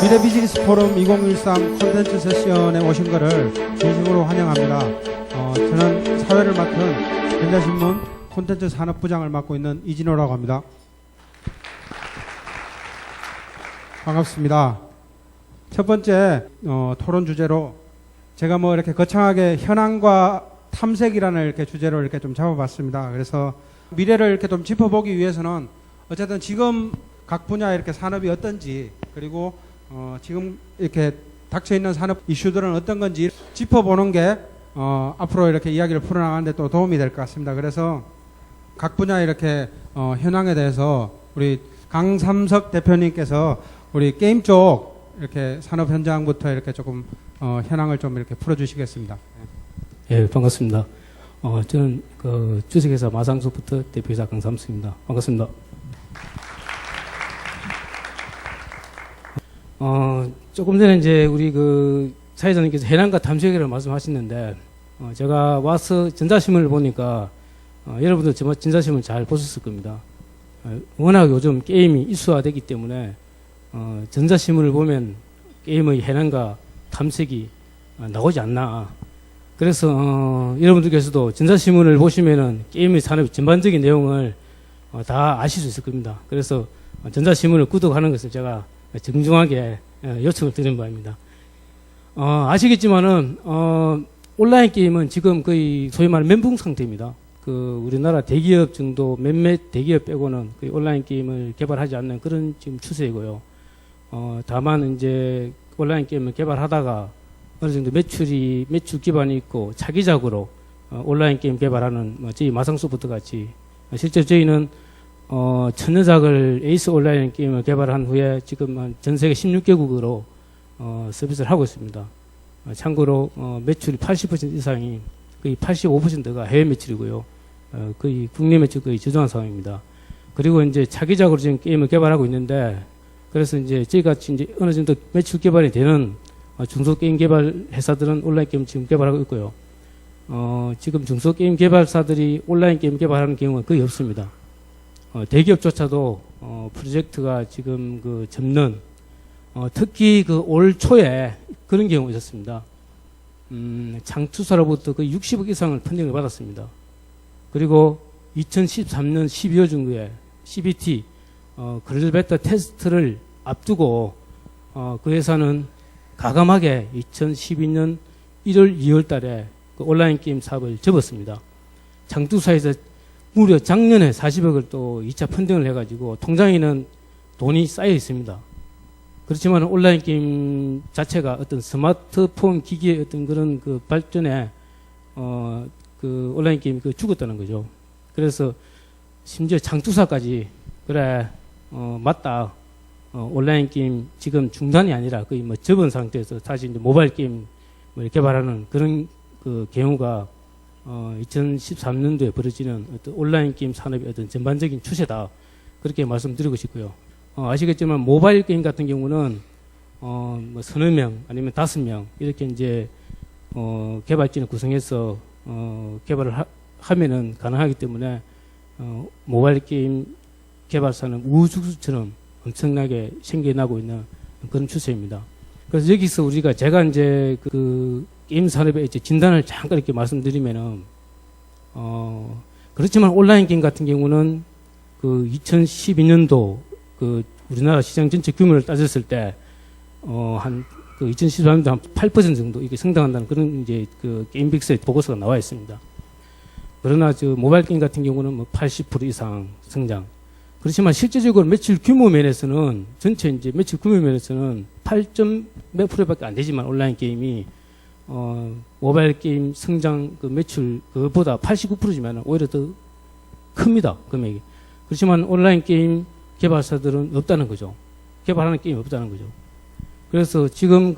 미래 비즈니스 포럼 2013 콘텐츠 세션에 오신 것을 진심으로 환영합니다. 저는 사회를 맡은 전자신문 콘텐츠 산업부장을 맡고 있는 이진호라고 합니다. 반갑습니다. 첫 번째 토론 주제로 제가 뭐 이렇게 거창하게 현황과 탐색이라는 이렇게 주제로 이렇게 좀 잡아봤습니다. 그래서 미래를 이렇게 좀 짚어보기 위해서는 어쨌든 지금 각 분야 이렇게 산업이 어떤지, 그리고 지금 이렇게 닥쳐 있는 산업 이슈들은 어떤 건지 짚어보는 게 앞으로 이렇게 이야기를 풀어나가는데 또 도움이 될 것 같습니다. 그래서 각 분야 이렇게 현황에 대해서 우리 강삼석 대표님께서 우리 게임 쪽 이렇게 산업 현장부터 이렇게 조금 현황을 좀 이렇게 풀어주시겠습니다. 예, 반갑습니다. 저는 주식회사 마상소프트 대표이사 강삼수입니다. 반갑습니다. 조금 전에 이제 우리 사회자님께서 현황과 탐색이라고 말씀하셨는데, 제가 와서 전자신문을 보니까, 여러분들 전자신문 잘 보셨을 겁니다. 워낙 요즘 게임이 이슈화되기 때문에, 전자신문을 보면 게임의 현황과 탐색이 나오지 않나. 그래서, 여러분들께서도 전자신문을 보시면은 게임의 산업 전반적인 내용을 다 아실 수 있을 겁니다. 그래서 전자신문을 구독하는 것을 제가 정중하게 요청을 드리는 바입니다. 아시겠지만은, 온라인 게임은 지금 거의 소위 말하는 멘붕 상태입니다. 우리나라 대기업 정도, 몇몇 대기업 빼고는 거의 온라인 게임을 개발하지 않는 그런 지금 추세이고요. 다만 이제 온라인 게임을 개발하다가 어느 정도 매출 기반이 있고 차기작으로 온라인 게임 개발하는 저희 마상소프트 같이 실제 저희는 천여작을 에이스 온라인 게임을 개발한 후에 지금 전 세계 16개국으로 서비스를 하고 있습니다. 참고로 매출이 80% 이상이 거의 85%가 해외 매출이고요. 거의 국내 매출 거의 저조한 상황입니다. 그리고 이제 차기작으로 지금 게임을 개발하고 있는데, 그래서 이제 저희같이 이제 어느 정도 매출 개발이 되는 중소게임 개발 회사들은 온라인 게임 지금 개발하고 있고요. 지금 중소게임 개발사들이 온라인 게임 개발하는 경우는 거의 없습니다. 대기업조차도 프로젝트가 지금 접는 특히 올 초에 그런 경우가 있었습니다. 장투사로부터 거의 60억 이상을 펀딩을 받았습니다. 그리고 2013년 12월 정도에 CBT 글로벌 베타 테스트를 앞두고 그 회사는 가감하게 2012년 1월 2월 달에 온라인 게임 사업을 접었습니다. 장투사에서 무려 작년에 40억을 또 2차 펀딩을 해가지고 통장에는 돈이 쌓여 있습니다. 그렇지만 온라인 게임 자체가 어떤 스마트폰 기기의 어떤 그런 발전에 온라인 게임이 죽었다는 거죠. 그래서 심지어 장투사까지 그래 맞다, 온라인 게임 지금 중단이 아니라 거의 접은 상태에서 다시 이제 모바일 게임 개발하는 그런 경우가 2013년도에 벌어지는 어떤 온라인 게임 산업의 어떤 전반적인 추세다, 그렇게 말씀드리고 싶고요. 아시겠지만 모바일 게임 같은 경우는 서너 명 아니면 5명 이렇게 이제 개발진을 구성해서 개발을 하면은 가능하기 때문에 모바일 게임 개발사는 우후죽순처럼 엄청나게 생겨나고 있는 그런 추세입니다. 그래서 여기서 제가 이제 게임 산업의 이제 진단을 잠깐 이렇게 말씀드리면은, 그렇지만 온라인 게임 같은 경우는 2012년도 우리나라 시장 전체 규모를 따졌을 때, 2013년도 한 8% 정도 이렇게 성장한다는 그런 이제 게임빅스의 보고서가 나와 있습니다. 그러나 모바일 게임 같은 경우는 80% 이상 성장. 그렇지만 실제적으로 매출 규모 면에서는, 전체 이제 매출 규모 면에서는 8점 몇 프로밖에 안 되지만 온라인 게임이, 모바일 게임 성장 매출 그보다 89%지만 오히려 더 큽니다, 금액이. 그렇지만 온라인 게임 개발사들은 없다는 거죠. 개발하는 게임이 없다는 거죠. 그래서 지금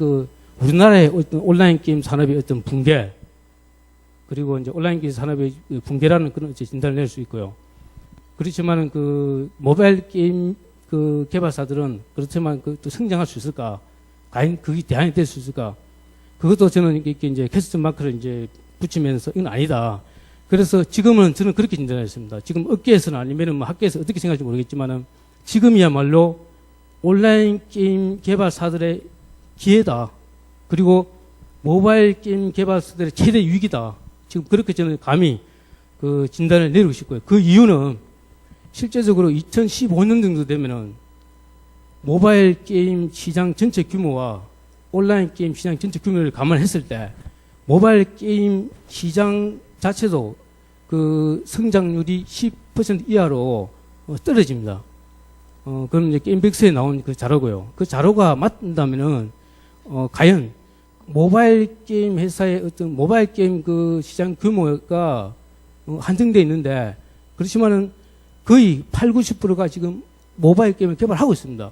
우리나라의 어떤 온라인 게임 산업의 어떤 붕괴, 그리고 이제 온라인 게임 산업의 붕괴라는 그런 진단을 낼 수 있고요. 그렇지만 모바일 게임 개발사들은 그렇지만 또 성장할 수 있을까? 과연 그게 대안이 될 수 있을까? 그것도 저는 이렇게 이제 퀘스천 마크를 이제 붙이면서 이건 아니다. 그래서 지금은 저는 그렇게 진단했습니다. 지금 업계에서는 아니면은 학계에서 어떻게 생각할지 모르겠지만은 지금이야말로 온라인 게임 개발사들의 기회다. 그리고 모바일 게임 개발사들의 최대 위기다. 지금 그렇게 저는 감히 그 진단을 내리고 싶고요. 그 이유는 실제적으로 2015년 정도 되면은 모바일 게임 시장 전체 규모와 온라인 게임 시장 전체 규모를 감안했을 때 모바일 게임 시장 자체도 그 성장률이 10% 이하로 떨어집니다. 그럼 이제 게임백스에 나온 그 자료고요. 그 자료가 맞다면은 과연 모바일 게임 회사의 어떤 모바일 게임 그 시장 규모가 한정되어 있는데 그렇지만은 거의 8, 90%가 지금 모바일 게임을 개발하고 있습니다.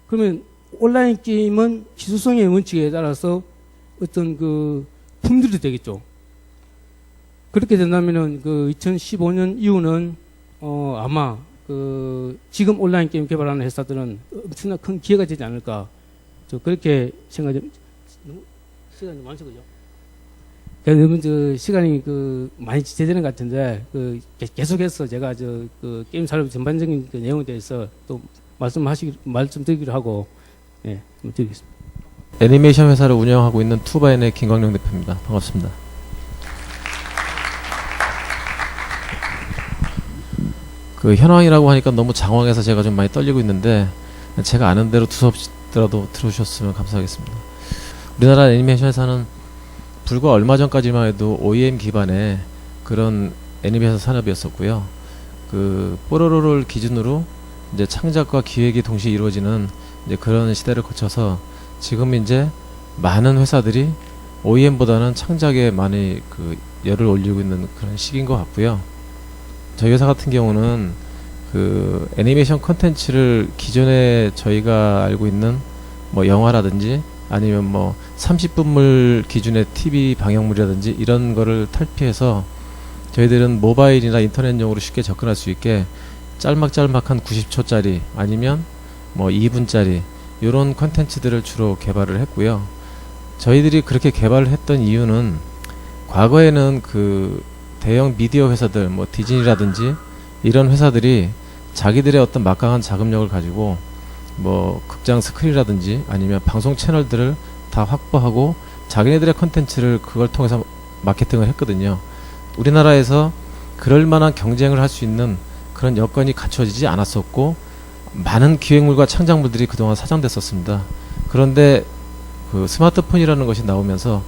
그러면 온라인 게임은 기술성의 원칙에 따라서 어떤 그 품질이 되겠죠. 그렇게 된다면은 그 2015년 이후는 아마 그 지금 온라인 게임 개발하는 회사들은 엄청나 큰 기회가 되지 않을까. 저 그렇게 생각이 너무 시간이 많죠, 그죠? 여러분 저 시간이 그 많이 지체되는 것 같은데 그 계속해서 제가 저 그 게임 산업 전반적인 그 내용에 대해서 또 말씀드리기로 하고 예, 드리겠습니다. 애니메이션 회사를 운영하고 있는 투바인의 김광룡 대표입니다. 반갑습니다. 그 현황이라고 하니까 너무 장황해서 제가 좀 많이 떨리고 있는데 제가 아는 대로 두서없이더라도 들어주셨으면 감사하겠습니다. 우리나라 애니메이션 회사는 불과 얼마 전까지만 해도 OEM 기반의 그런 애니메이션 산업이었었고요. 그 뽀로로를 기준으로 이제 창작과 기획이 동시에 이루어지는 이제 그런 시대를 거쳐서 지금 이제 많은 회사들이 OEM보다는 창작에 많이 그 열을 올리고 있는 그런 시기인 것 같고요. 저희 회사 같은 경우는 그 애니메이션 컨텐츠를 기존에 저희가 알고 있는 뭐 영화라든지 아니면 뭐 30분물 기준의 TV 방영물이라든지 이런 거를 탈피해서 저희들은 모바일이나 인터넷용으로 쉽게 접근할 수 있게 짤막짤막한 90초짜리 아니면 뭐 2분짜리 이런 컨텐츠들을 주로 개발을 했고요. 저희들이 그렇게 개발을 했던 이유는 과거에는 그 대형 미디어 회사들 뭐 디즈니라든지 이런 회사들이 자기들의 어떤 막강한 자금력을 가지고 뭐 극장 스크린이라든지 아니면 방송 채널들을 다 확보하고 자기네들의 컨텐츠를 그걸 통해서 마케팅을 했거든요. 우리나라에서 그럴 만한 경쟁을 할 수 있는 그런 여건이 갖춰지지 않았었고 많은 기획물과 창작물들이 그동안 사장됐었습니다. 그런데 그 스마트폰이라는 것이 나오면서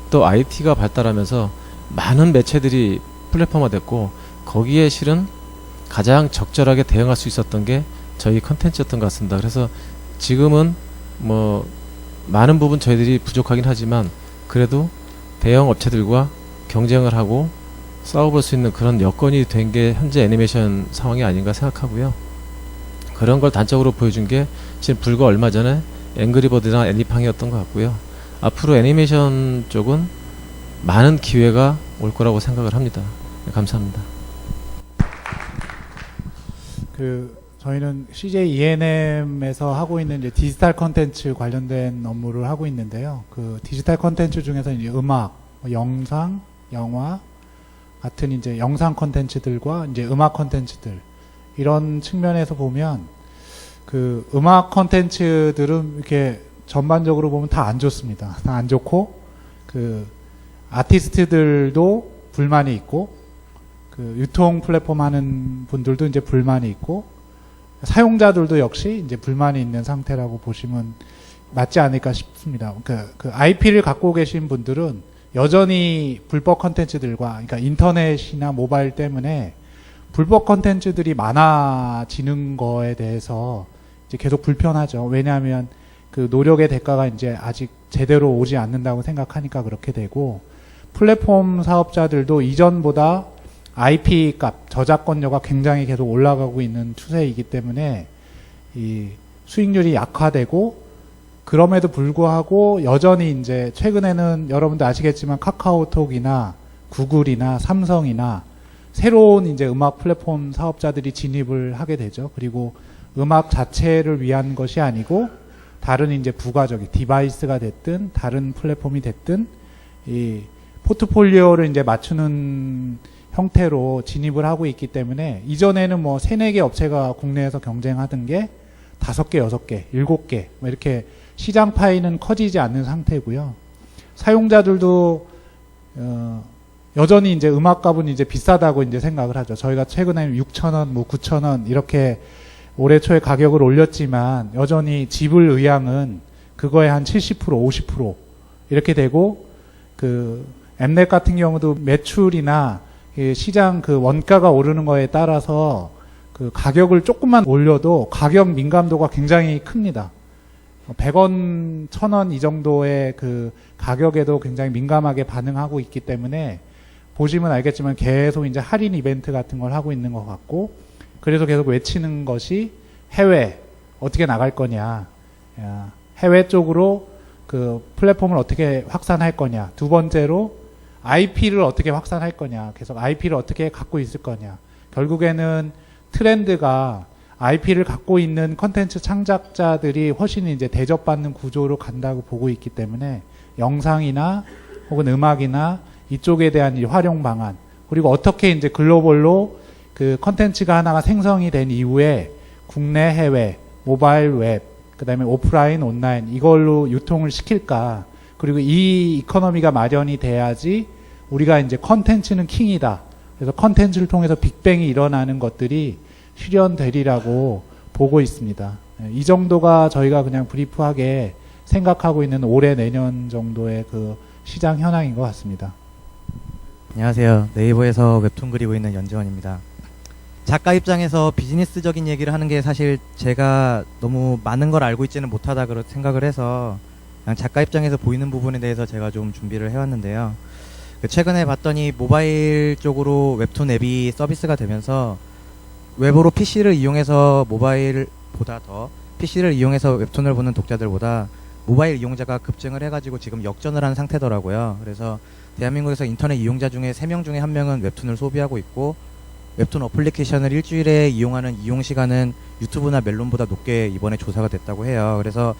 또 IT가 발달하면서 많은 매체들이 플랫폼화됐고 거기에 실은 가장 적절하게 대응할 수 있었던 게 저희 컨텐츠였던 것 같습니다. 그래서 지금은 뭐 많은 부분 저희들이 부족하긴 하지만 그래도 대형 업체들과 경쟁을 하고 싸워볼 수 있는 그런 여건이 된 게 현재 애니메이션 상황이 아닌가 생각하고요. 그런 걸 단적으로 보여준 게 지금 불과 얼마 전에 앵그리버드나 애니팡이었던 것 같고요. 앞으로 애니메이션 쪽은 많은 기회가 올 거라고 생각을 합니다. 네, 감사합니다. 저희는 CJ ENM에서 하고 있는 이제 디지털 컨텐츠 관련된 업무를 하고 있는데요. 그 디지털 컨텐츠 중에서 이제 음악, 영상, 영화 같은 이제 영상 컨텐츠들과 이제 음악 컨텐츠들 이런 측면에서 보면 그 음악 컨텐츠들은 이렇게 전반적으로 보면 다 안 좋습니다. 다 안 좋고 그 아티스트들도 불만이 있고 그 유통 플랫폼 하는 분들도 이제 불만이 있고 사용자들도 역시 이제 불만이 있는 상태라고 보시면 맞지 않을까 싶습니다. 그 IP를 갖고 계신 분들은 여전히 불법 컨텐츠들과 그러니까 인터넷이나 모바일 때문에 불법 컨텐츠들이 많아지는 거에 대해서 이제 계속 불편하죠. 왜냐하면 그 노력의 대가가 이제 아직 제대로 오지 않는다고 생각하니까 그렇게 되고 플랫폼 사업자들도 이전보다 IP 값, 저작권료가 굉장히 계속 올라가고 있는 추세이기 때문에 이 수익률이 약화되고 그럼에도 불구하고 여전히 이제 최근에는 여러분들 아시겠지만 카카오톡이나 구글이나 삼성이나 새로운 이제 음악 플랫폼 사업자들이 진입을 하게 되죠. 그리고 음악 자체를 위한 것이 아니고 다른 이제 부가적인 디바이스가 됐든 다른 플랫폼이 됐든 이 포트폴리오를 이제 맞추는 형태로 진입을 하고 있기 때문에 이전에는 뭐 3-4개 업체가 국내에서 경쟁하던 게 5개, 6개, 7개 뭐 이렇게 시장 파이는 커지지 않는 상태고요. 사용자들도 여전히 이제 음악값은 이제 비싸다고 이제 생각을 하죠. 저희가 최근에 6,000원, 뭐 9,000원 이렇게 올해 초에 가격을 올렸지만 여전히 지불 의향은 그거에 한 70%, 50% 이렇게 되고 그 엠넷 같은 경우도 매출이나 시장 그 원가가 오르는 거에 따라서 그 가격을 조금만 올려도 가격 민감도가 굉장히 큽니다. 100원, 1000원 이 정도의 그 가격에도 굉장히 민감하게 반응하고 있기 때문에 보시면 알겠지만 계속 이제 할인 이벤트 같은 걸 하고 있는 것 같고, 그래서 계속 외치는 것이 해외 어떻게 나갈 거냐, 해외 쪽으로 그 플랫폼을 어떻게 확산할 거냐, 두 번째로 IP를 어떻게 확산할 거냐, 계속 IP를 어떻게 갖고 있을 거냐. 결국에는 트렌드가 IP를 갖고 있는 컨텐츠 창작자들이 훨씬 이제 대접받는 구조로 간다고 보고 있기 때문에 영상이나 혹은 음악이나 이쪽에 대한 이 활용 방안, 그리고 어떻게 이제 글로벌로 그 컨텐츠가 하나가 생성이 된 이후에 국내, 해외, 모바일, 웹, 그 다음에 오프라인, 온라인 이걸로 유통을 시킬까. 그리고 이 이코노미가 마련이 돼야지 우리가 이제 컨텐츠는 킹이다. 그래서 컨텐츠를 통해서 빅뱅이 일어나는 것들이 실현되리라고 보고 있습니다. 이 정도가 저희가 그냥 브리프하게 생각하고 있는 올해 내년 정도의 그 시장 현황인 것 같습니다. 안녕하세요. 네이버에서 웹툰 그리고 있는 연지원입니다. 작가 입장에서 비즈니스적인 얘기를 하는 게 사실 제가 너무 많은 걸 알고 있지는 못하다 그런 생각을 해서 그냥 작가 입장에서 보이는 부분에 대해서 제가 좀 준비를 해왔는데요. 최근에 봤더니 모바일 쪽으로 웹툰 앱이 서비스가 되면서 웹으로 PC를 이용해서 모바일보다 더 PC를 이용해서 웹툰을 보는 독자들보다 모바일 이용자가 급증을 해가지고 지금 역전을 한 상태더라고요. 그래서 대한민국에서 인터넷 이용자 중에 3명 중에 1명은 웹툰을 소비하고 있고, 웹툰 어플리케이션을 일주일에 이용하는 이용 시간은 유튜브나 멜론보다 높게 이번에 조사가 됐다고 해요. 그래서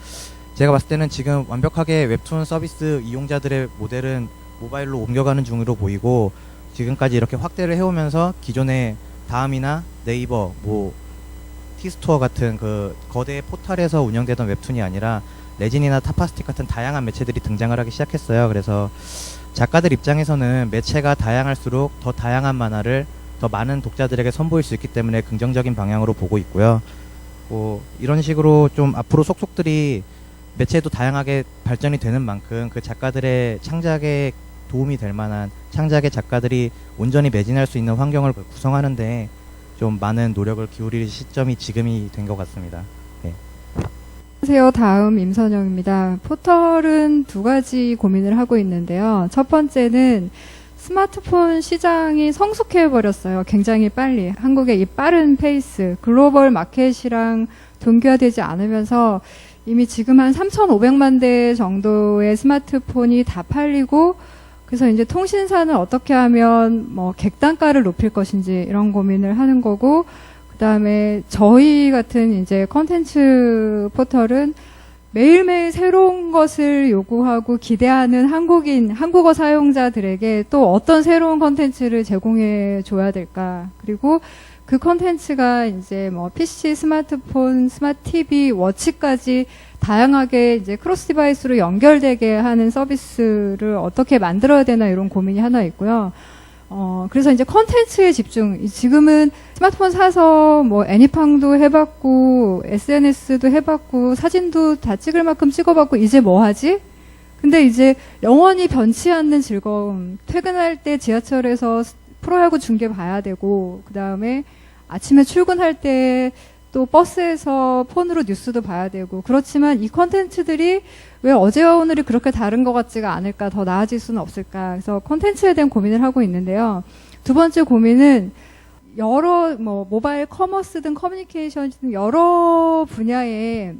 제가 봤을 때는 지금 완벽하게 웹툰 서비스 이용자들의 모델은 모바일로 옮겨가는 중으로 보이고, 지금까지 이렇게 확대를 해오면서 기존의 다음이나 네이버, 뭐 티스토어 같은 그 거대 포털에서 운영되던 웹툰이 아니라 레진이나 타파스틱 같은 다양한 매체들이 등장을 하기 시작했어요. 그래서 작가들 입장에서는 매체가 다양할수록 더 다양한 만화를 더 많은 독자들에게 선보일 수 있기 때문에 긍정적인 방향으로 보고 있고요. 이런 식으로 좀 앞으로 속속들이 매체도 다양하게 발전이 되는 만큼 그 작가들의 창작에 도움이 될 만한 창작의 작가들이 온전히 매진할 수 있는 환경을 구성하는데 좀 많은 노력을 기울일 시점이 지금이 된 것 같습니다. 네. 안녕하세요. 다음 임선영입니다. 포털은 두 가지 고민을 하고 있는데요. 첫 번째는 스마트폰 시장이 성숙해버렸어요. 굉장히 빨리. 한국의 이 빠른 페이스, 글로벌 마켓이랑 동기화되지 않으면서 이미 지금 한 3,500만 대 정도의 스마트폰이 다 팔리고, 그래서 이제 통신사는 어떻게 하면 뭐 객단가를 높일 것인지 이런 고민을 하는 거고, 그 다음에 저희 같은 이제 컨텐츠 포털은 매일매일 새로운 것을 요구하고 기대하는 한국어 사용자들에게 또 어떤 새로운 컨텐츠를 제공해 줘야 될까. 그리고 그 컨텐츠가 이제 뭐 PC, 스마트폰, 스마트 TV, 워치까지 다양하게 이제 크로스 디바이스로 연결되게 하는 서비스를 어떻게 만들어야 되나 이런 고민이 하나 있고요. 그래서 이제 컨텐츠에 집중. 지금은 스마트폰 사서 뭐 애니팡도 해봤고, SNS도 해봤고, 사진도 다 찍을 만큼 찍어봤고, 이제 뭐 하지? 근데 이제 영원히 변치 않는 즐거움. 퇴근할 때 지하철에서 프로야구 중계 봐야 되고, 그 다음에 아침에 출근할 때 또 버스에서 폰으로 뉴스도 봐야 되고, 그렇지만 이 컨텐츠들이 왜 어제와 오늘이 그렇게 다른 것 같지가 않을까, 더 나아질 수는 없을까. 그래서 컨텐츠에 대한 고민을 하고 있는데요. 두 번째 고민은 여러 뭐 모바일 커머스든 커뮤니케이션이든 여러 분야에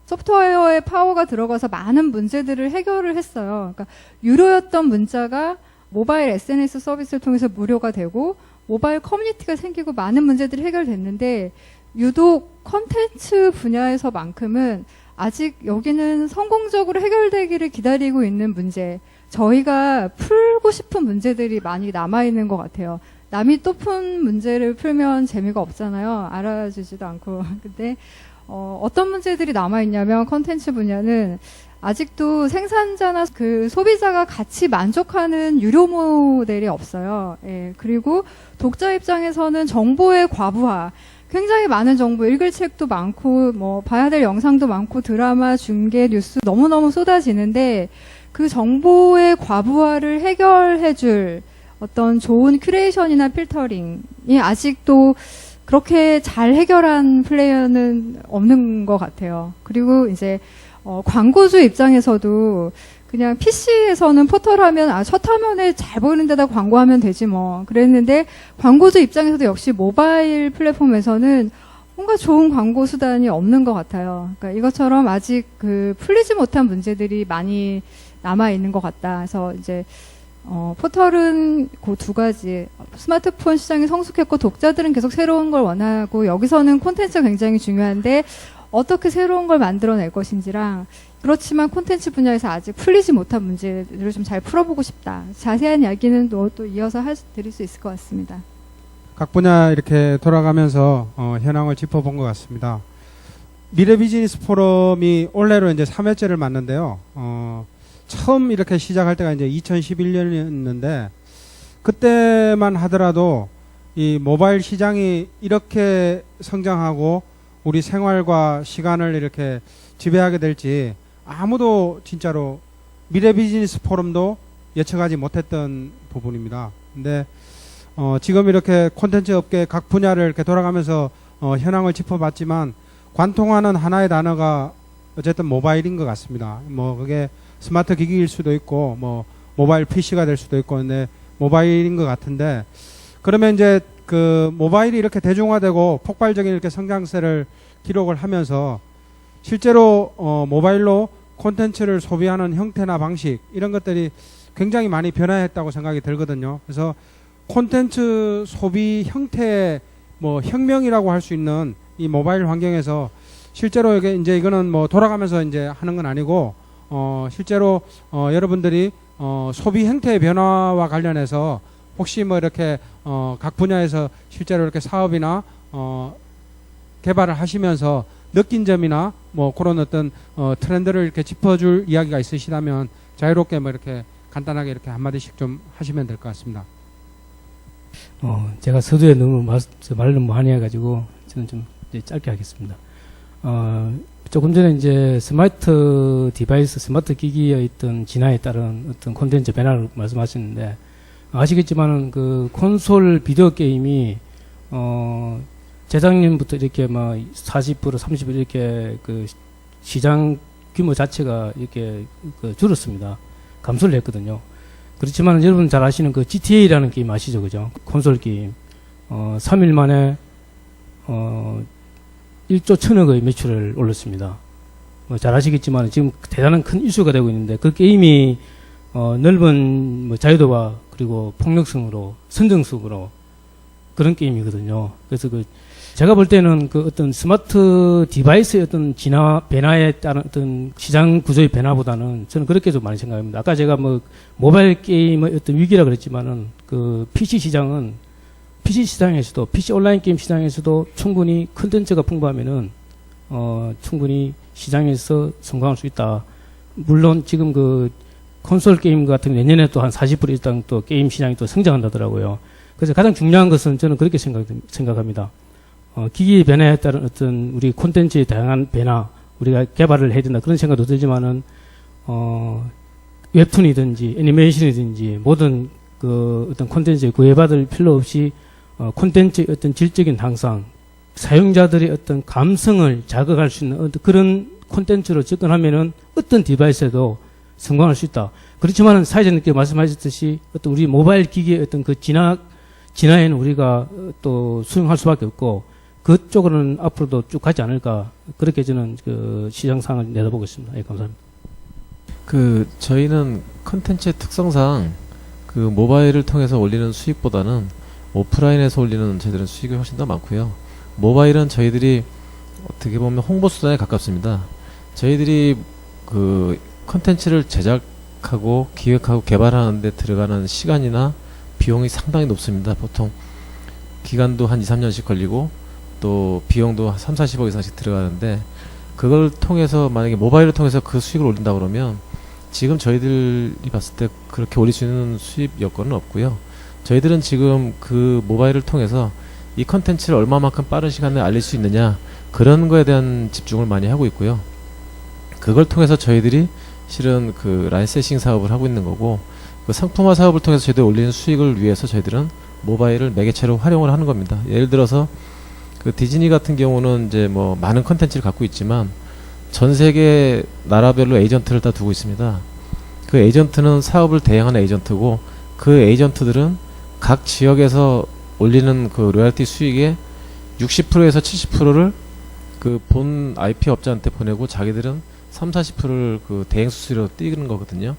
소프트웨어의 파워가 들어가서 많은 문제들을 해결을 했어요. 그러니까 유료였던 문자가 모바일 SNS 서비스를 통해서 무료가 되고, 모바일 커뮤니티가 생기고 많은 문제들이 해결됐는데, 유독 컨텐츠 분야에서만큼은 아직 여기는 성공적으로 해결되기를 기다리고 있는 문제, 저희가 풀고 싶은 문제들이 많이 남아있는 것 같아요. 남이 또 푼 문제를 풀면 재미가 없잖아요. 알아주지도 않고. 근데 어떤 문제들이 남아있냐면 컨텐츠 분야는 아직도 생산자나 그 소비자가 같이 만족하는 유료 모델이 없어요. 예, 그리고 독자 입장에서는 정보의 과부하, 굉장히 많은 정보, 읽을 책도 많고, 뭐, 봐야 될 영상도 많고, 드라마, 중계, 뉴스 너무너무 쏟아지는데, 그 정보의 과부하를 해결해줄 어떤 좋은 큐레이션이나 필터링이 아직도 그렇게 잘 해결한 플레이어는 없는 것 같아요. 그리고 이제, 광고주 입장에서도 그냥 PC에서는 포털하면, 첫 화면에 잘 보이는 데다 광고하면 되지 뭐. 그랬는데, 광고주 입장에서도 역시 모바일 플랫폼에서는 뭔가 좋은 광고 수단이 없는 것 같아요. 그러니까 이것처럼 아직 풀리지 못한 문제들이 많이 남아있는 것 같다. 그래서 이제, 포털은 그 두 가지. 스마트폰 시장이 성숙했고, 독자들은 계속 새로운 걸 원하고, 여기서는 콘텐츠가 굉장히 중요한데, 어떻게 새로운 걸 만들어낼 것인지랑, 그렇지만 콘텐츠 분야에서 아직 풀리지 못한 문제들을 좀 잘 풀어보고 싶다. 자세한 이야기는 또 이어서 드릴 수 있을 것 같습니다. 각 분야 이렇게 돌아가면서 현황을 짚어본 것 같습니다. 미래 비즈니스 포럼이 올해로 이제 3회째를 맞는데요. 처음 이렇게 시작할 때가 이제 2011년이었는데 그때만 하더라도 이 모바일 시장이 이렇게 성장하고 우리 생활과 시간을 이렇게 지배하게 될지 아무도 진짜로 미래 비즈니스 포럼도 예측하지 못했던 부분입니다. 근데 지금 이렇게 콘텐츠 업계 각 분야를 이렇게 돌아가면서 현황을 짚어봤지만 관통하는 하나의 단어가 어쨌든 모바일인 것 같습니다. 뭐 그게 스마트 기기일 수도 있고 뭐 모바일 PC가 될 수도 있고 근데 모바일인 것 같은데 그러면 이제 그 모바일이 이렇게 대중화되고 폭발적인 이렇게 성장세를 기록을 하면서 실제로 모바일로 콘텐츠를 소비하는 형태나 방식 이런 것들이 굉장히 많이 변화했다고 생각이 들거든요. 그래서 콘텐츠 소비 형태의 뭐 혁명이라고 할 수 있는 이 모바일 환경에서 실제로 이게 이거는 뭐 돌아가면서 이제 하는 건 아니고 실제로 여러분들이 소비 형태의 변화와 관련해서 혹시 뭐 이렇게 각 분야에서 실제로 이렇게 사업이나 개발을 하시면서 느낀 점이나 뭐 그런 어떤 트렌드를 이렇게 짚어줄 이야기가 있으시다면 자유롭게 뭐 이렇게 간단하게 이렇게 한마디씩 좀 하시면 될 것 같습니다. 제가 서두에 너무 말을 너무 많이 해가지고 저는 좀 이제 짧게 하겠습니다. 조금 전에 이제 스마트 디바이스, 스마트 기기의 어떤 진화에 따른 어떤 콘텐츠 변화를 말씀하셨는데 아시겠지만은 그 콘솔 비디오 게임이 재작년부터 이렇게 막 40% 30% 이렇게 그 시장 규모 자체가 이렇게 줄었습니다. 감소를 했거든요. 그렇지만 여러분 잘 아시는 그 GTA라는 게임 아시죠, 그죠? 콘솔 게임. 3일 만에 1조 1000억의 매출을 올렸습니다. 잘 아시겠지만 지금 대단한 큰 이슈가 되고 있는데 그 게임이 넓은 뭐 자유도와 그리고 폭력성으로 선정성으로 그런 게임이거든요. 그래서 제가 볼 때는 그 어떤 스마트 디바이스의 어떤 변화에 따른 어떤 시장 구조의 변화보다는 저는 그렇게 좀 많이 생각합니다. 아까 제가 뭐 모바일 게임의 어떤 위기라 그랬지만은 그 PC 시장은 PC 시장에서도 PC 온라인 게임 시장에서도 충분히 콘텐츠가 풍부하면은 충분히 시장에서 성공할 수 있다. 물론 지금 그 콘솔 게임 같은 내년에 또 한 40% 이상 또 게임 시장이 또 성장한다더라고요. 그래서 가장 중요한 것은 저는 그렇게 생각합니다. 기기 변화에 따른 어떤 우리 콘텐츠의 다양한 변화, 우리가 개발을 해야 된다. 그런 생각도 들지만은, 웹툰이든지 애니메이션이든지 모든 그 어떤 콘텐츠에 구애받을 필요 없이 콘텐츠의 어떤 질적인 향상, 사용자들의 어떤 감성을 자극할 수 있는 그런 콘텐츠로 접근하면은 어떤 디바이스에도 성공할 수 있다. 그렇지만은 사회자님께 말씀하셨듯이 어떤 우리 모바일 기기의 어떤 그 진화에는 우리가 또 수용할 수밖에 없고 그쪽으로는 앞으로도 쭉 가지 않을까 그렇게 저는 그 시장 상황을 내다보고 있습니다. 예, 감사합니다. 저희는 컨텐츠의 특성상 그 모바일을 통해서 올리는 수익보다는 오프라인에서 올리는 저희들은 수익이 훨씬 더 많고요. 모바일은 저희들이 어떻게 보면 홍보 수단에 가깝습니다. 저희들이 그 컨텐츠를 제작하고 기획하고 개발하는 데 들어가는 시간이나 비용이 상당히 높습니다. 보통 기간도 한 2, 3년씩 걸리고 또 비용도 한 3, 40억 이상씩 들어가는데 그걸 통해서 만약에 모바일을 통해서 그 수익을 올린다 그러면 지금 저희들이 봤을 때 그렇게 올릴 수 있는 수입 여건은 없고요. 저희들은 지금 그 모바일을 통해서 이 컨텐츠를 얼마만큼 빠른 시간에 알릴 수 있느냐 그런 거에 대한 집중을 많이 하고 있고요. 그걸 통해서 저희들이 실은 그 라이센싱 사업을 하고 있는 거고 그 상품화 사업을 통해서 저희들이 올리는 수익을 위해서 저희들은 모바일을 매개체로 활용을 하는 겁니다. 예를 들어서 그 디즈니 같은 경우는 이제 뭐 많은 컨텐츠를 갖고 있지만 전 세계 나라별로 에이전트를 다 두고 있습니다. 그 에이전트는 사업을 대행하는 에이전트고 그 에이전트들은 각 지역에서 올리는 그 로열티 수익의 60%에서 70%를 그 본 IP 업자한테 보내고 자기들은 30-40%를 그 대행 수수료로 띄는 거거든요.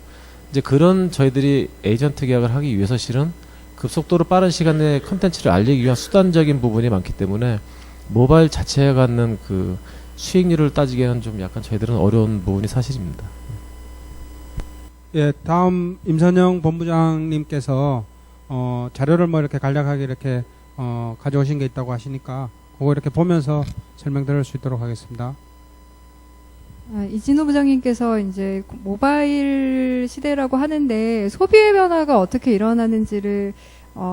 이제 그런 저희들이 에이전트 계약을 하기 위해서 실은 급속도로 빠른 시간에 컨텐츠를 알리기 위한 수단적인 부분이 많기 때문에 모바일 자체가 갖는 그 수익률을 따지기에는 좀 약간 저희들은 어려운 부분이 사실입니다. 예, 다음 임선영 본부장님께서 자료를 뭐 이렇게 간략하게 이렇게 가져오신 게 있다고 하시니까 그거 이렇게 보면서 설명 드릴 수 있도록 하겠습니다. 이진호 부장님께서 이제 모바일 시대라고 하는데 소비의 변화가 어떻게 일어나는지를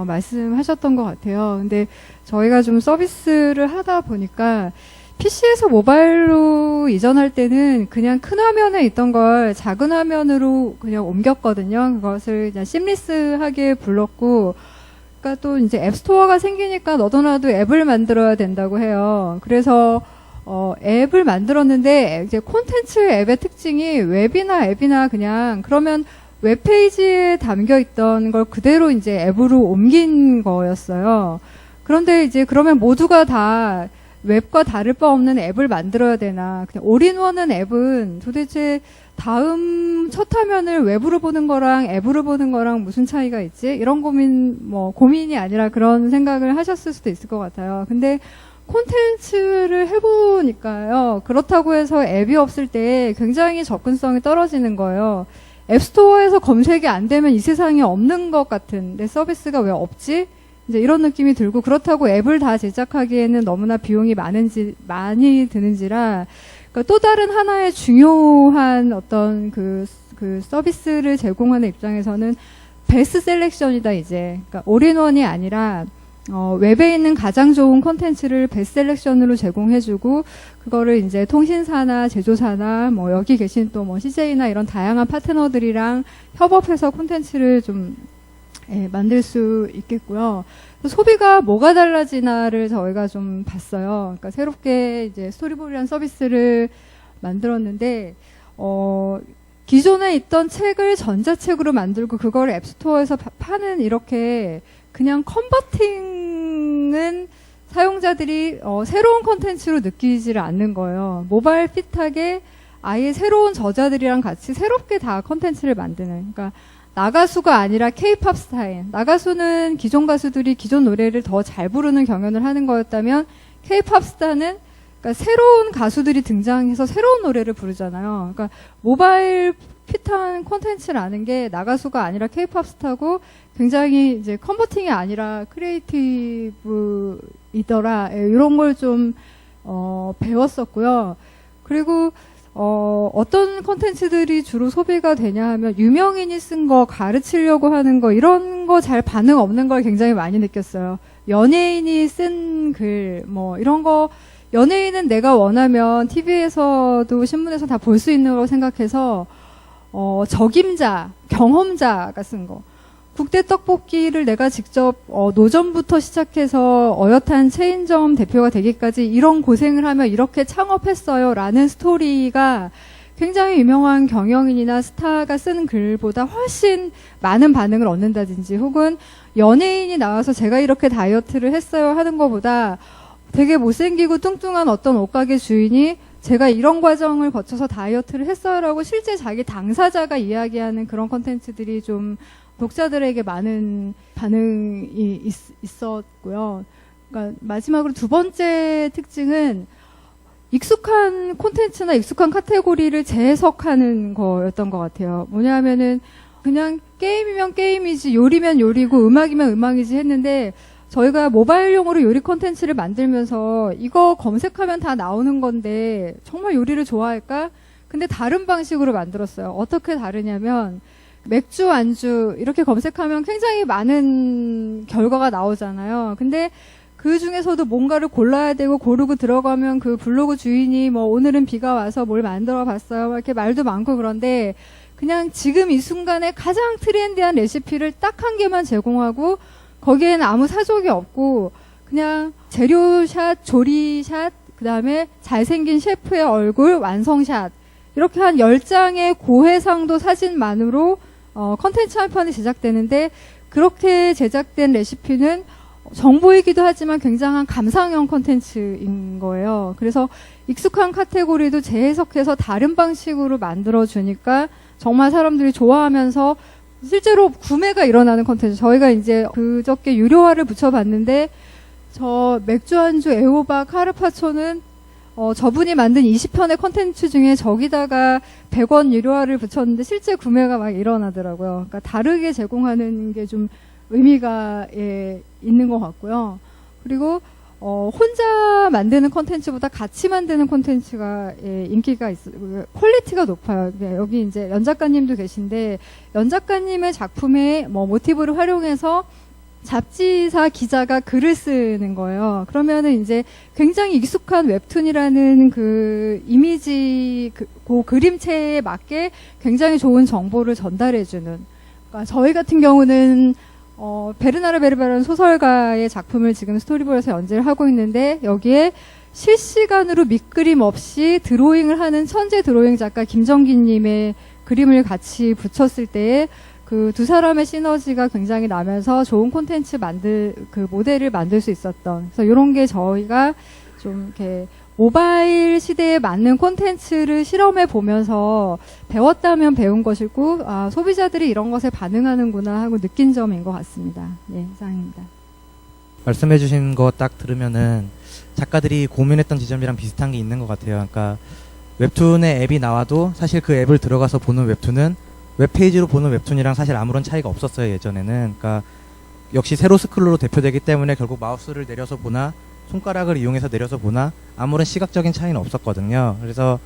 말씀하셨던 것 같아요. 근데 저희가 좀 서비스를 하다 보니까 PC에서 모바일로 이전할 때는 그냥 큰 화면에 있던 걸 작은 화면으로 그냥 옮겼거든요. 그것을 그냥 심리스하게 불렀고, 그러니까 또 이제 앱스토어가 생기니까 너도나도 앱을 만들어야 된다고 해요. 그래서 앱을 만들었는데 이제 콘텐츠 앱의 특징이 웹이나 앱이나 그냥 그러면 웹페이지에 담겨 있던 걸 그대로 이제 앱으로 옮긴 거였어요. 그런데 이제 그러면 모두가 다 웹과 다를 바 없는 앱을 만들어야 되나. 그냥 올인원은 앱은 도대체 다음 첫 화면을 웹으로 보는 거랑 앱으로 보는 거랑 무슨 차이가 있지? 이런 고민이 아니라 그런 생각을 하셨을 수도 있을 것 같아요. 근데 콘텐츠를 해보니까요. 그렇다고 해서 앱이 없을 때 굉장히 접근성이 떨어지는 거예요. 앱스토어에서 검색이 안 되면 이 세상에 없는 것 같은 내 서비스가 왜 없지? 이제 이런 느낌이 들고 그렇다고 앱을 다 제작하기에는 너무나 비용이 많이 드는지라 그러니까 또 다른 하나의 중요한 어떤 그 서비스를 제공하는 입장에서는 베스트 셀렉션이다 이제 그러니까 올인원이 아니라 웹에 있는 가장 좋은 콘텐츠를 베스트 셀렉션으로 제공해주고 그거를 이제 통신사나 제조사나 뭐 여기 계신 또 뭐 CJ나 이런 다양한 파트너들이랑 협업해서 콘텐츠를 좀 만들 수 있겠고요. 소비가 뭐가 달라지나를 저희가 좀 봤어요. 그러니까 새롭게 이제 스토리볼이라는 서비스를 만들었는데 기존에 있던 책을 전자책으로 만들고 그걸 앱스토어에서 파는 이렇게 그냥 컨버팅은 사용자들이 새로운 콘텐츠로 느끼지를 않는 거예요. 모바일 핏하게 아예 새로운 저자들이랑 같이 새롭게 다 콘텐츠를 만드는. 그러니까 나가수가 아니라 K-팝 스타일. 나가수는 기존 가수들이 기존 노래를 더 잘 부르는 경연을 하는 거였다면 K-팝 스타는 그러니까 새로운 가수들이 등장해서 새로운 노래를 부르잖아요. 그러니까 모바일 핏한 콘텐츠라는 게 나가수가 아니라 K-팝 스타고 굉장히 이제 컨버팅이 아니라 크리에이티브이더라. 이런 걸 좀 배웠었고요. 그리고 어떤 콘텐츠들이 주로 소비가 되냐 하면 유명인이 쓴 거 가르치려고 하는 거 이런 거 잘 반응 없는 걸 굉장히 많이 느꼈어요. 연예인이 쓴 글 뭐 이런 거 연예인은 내가 원하면 TV에서도 신문에서 다 볼 수 있는 걸 생각해서 적임자, 경험자가 쓴 거. 국대 떡볶이를 내가 직접 노점부터 시작해서 어엿한 체인점 대표가 되기까지 이런 고생을 하며 이렇게 창업했어요 라는 스토리가 굉장히 유명한 경영인이나 스타가 쓴 글보다 훨씬 많은 반응을 얻는다든지 혹은 연예인이 나와서 제가 이렇게 다이어트를 했어요 하는 것보다 되게 못생기고 뚱뚱한 어떤 옷가게 주인이 제가 이런 과정을 거쳐서 다이어트를 했어요라고 실제 자기 당사자가 이야기하는 그런 콘텐츠들이 좀 독자들에게 많은 반응이 있었고요. 그러니까 마지막으로 두 번째 특징은 익숙한 콘텐츠나 익숙한 카테고리를 재해석하는 거였던 것 같아요. 뭐냐면은 그냥 게임이면 게임이지 요리면 요리고 음악이면 음악이지 했는데 저희가 모바일용으로 요리 콘텐츠를 만들면서 이거 검색하면 다 나오는 건데 정말 요리를 좋아할까? 근데 다른 방식으로 만들었어요. 어떻게 다르냐면 맥주, 안주 이렇게 검색하면 굉장히 많은 결과가 나오잖아요. 근데 그 중에서도 뭔가를 골라야 되고 고르고 들어가면 그 블로그 주인이 뭐 오늘은 비가 와서 뭘 만들어 봤어요. 이렇게 말도 많고 그런데 그냥 지금 이 순간에 가장 트렌디한 레시피를 딱 한 개만 제공하고 거기에는 아무 사족이 없고 그냥 재료샷, 조리샷, 그 다음에 잘생긴 셰프의 얼굴, 완성샷 이렇게 한 10장의 고해상도 사진만으로 컨텐츠 한 편이 제작되는데 그렇게 제작된 레시피는 정보이기도 하지만 굉장한 감상형 컨텐츠인 거예요. 그래서 익숙한 카테고리도 재해석해서 다른 방식으로 만들어주니까 정말 사람들이 좋아하면서 실제로 구매가 일어나는 컨텐츠. 저희가 이제 그저께 유료화를 붙여봤는데 저 맥주 안주 애호박 카르파초는 저분이 만든 20편의 컨텐츠 중에 저기다가 100원 유료화를 붙였는데 실제 구매가 막 일어나더라고요. 그러니까 다르게 제공하는 게 좀 의미가 있는 것 같고요. 그리고 혼자 만드는 콘텐츠보다 같이 만드는 콘텐츠가 인기가 퀄리티가 높아요. 여기 이제 연 작가님도 계신데 연 작가님의 작품에 뭐 모티브를 활용해서 잡지사 기자가 글을 쓰는 거예요. 그러면은 이제 굉장히 익숙한 웹툰이라는 그 이미지 그 그림체에 맞게 굉장히 좋은 정보를 전달해주는. 그러니까 저희 같은 경우는 베르나르 베르베라는 소설가의 작품을 지금 스토리보드에서 연재를 하고 있는데 여기에 실시간으로 밑그림 없이 드로잉을 하는 천재 드로잉 작가 김정기님의 그림을 같이 붙였을 때에 그 두 사람의 시너지가 굉장히 나면서 좋은 콘텐츠 그 모델을 만들 수 있었던. 그래서 이런 게 저희가 좀 이렇게 모바일 시대에 맞는 콘텐츠를 실험해 보면서 배웠다면 배운 것이고, 소비자들이 이런 것에 반응하는구나 하고 느낀 점인 것 같습니다. 예, 이상입니다. 말씀해주신 거 딱 들으면은 작가들이 고민했던 지점이랑 비슷한 게 있는 것 같아요. 그러니까 웹툰의 앱이 나와도 사실 그 앱을 들어가서 보는 웹툰은 웹페이지로 보는 웹툰이랑 사실 아무런 차이가 없었어요, 예전에는. 그러니까 역시 세로 스크롤로 대표되기 때문에 결국 마우스를 내려서 보나 손가락을 이용해서 내려서 보나 아무런 시각적인 차이는 없었거든요. 그래서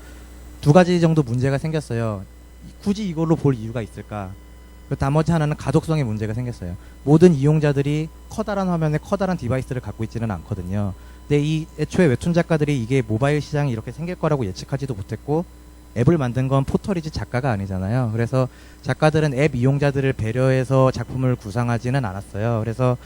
두 가지 정도 문제가 생겼어요. 굳이 이걸로 볼 이유가 있을까? 그리고 나머지 하나는 가독성의 문제가 생겼어요. 모든 이용자들이 커다란 화면에 커다란 디바이스를 갖고 있지는 않거든요. 근데 이 애초에 웹툰 작가들이 이게 모바일 시장이 이렇게 생길 거라고 예측하지도 못했고 앱을 만든 건 포털이지 작가가 아니잖아요. 그래서 작가들은 앱 이용자들을 배려해서 작품을 구상하지는 않았어요. 그래서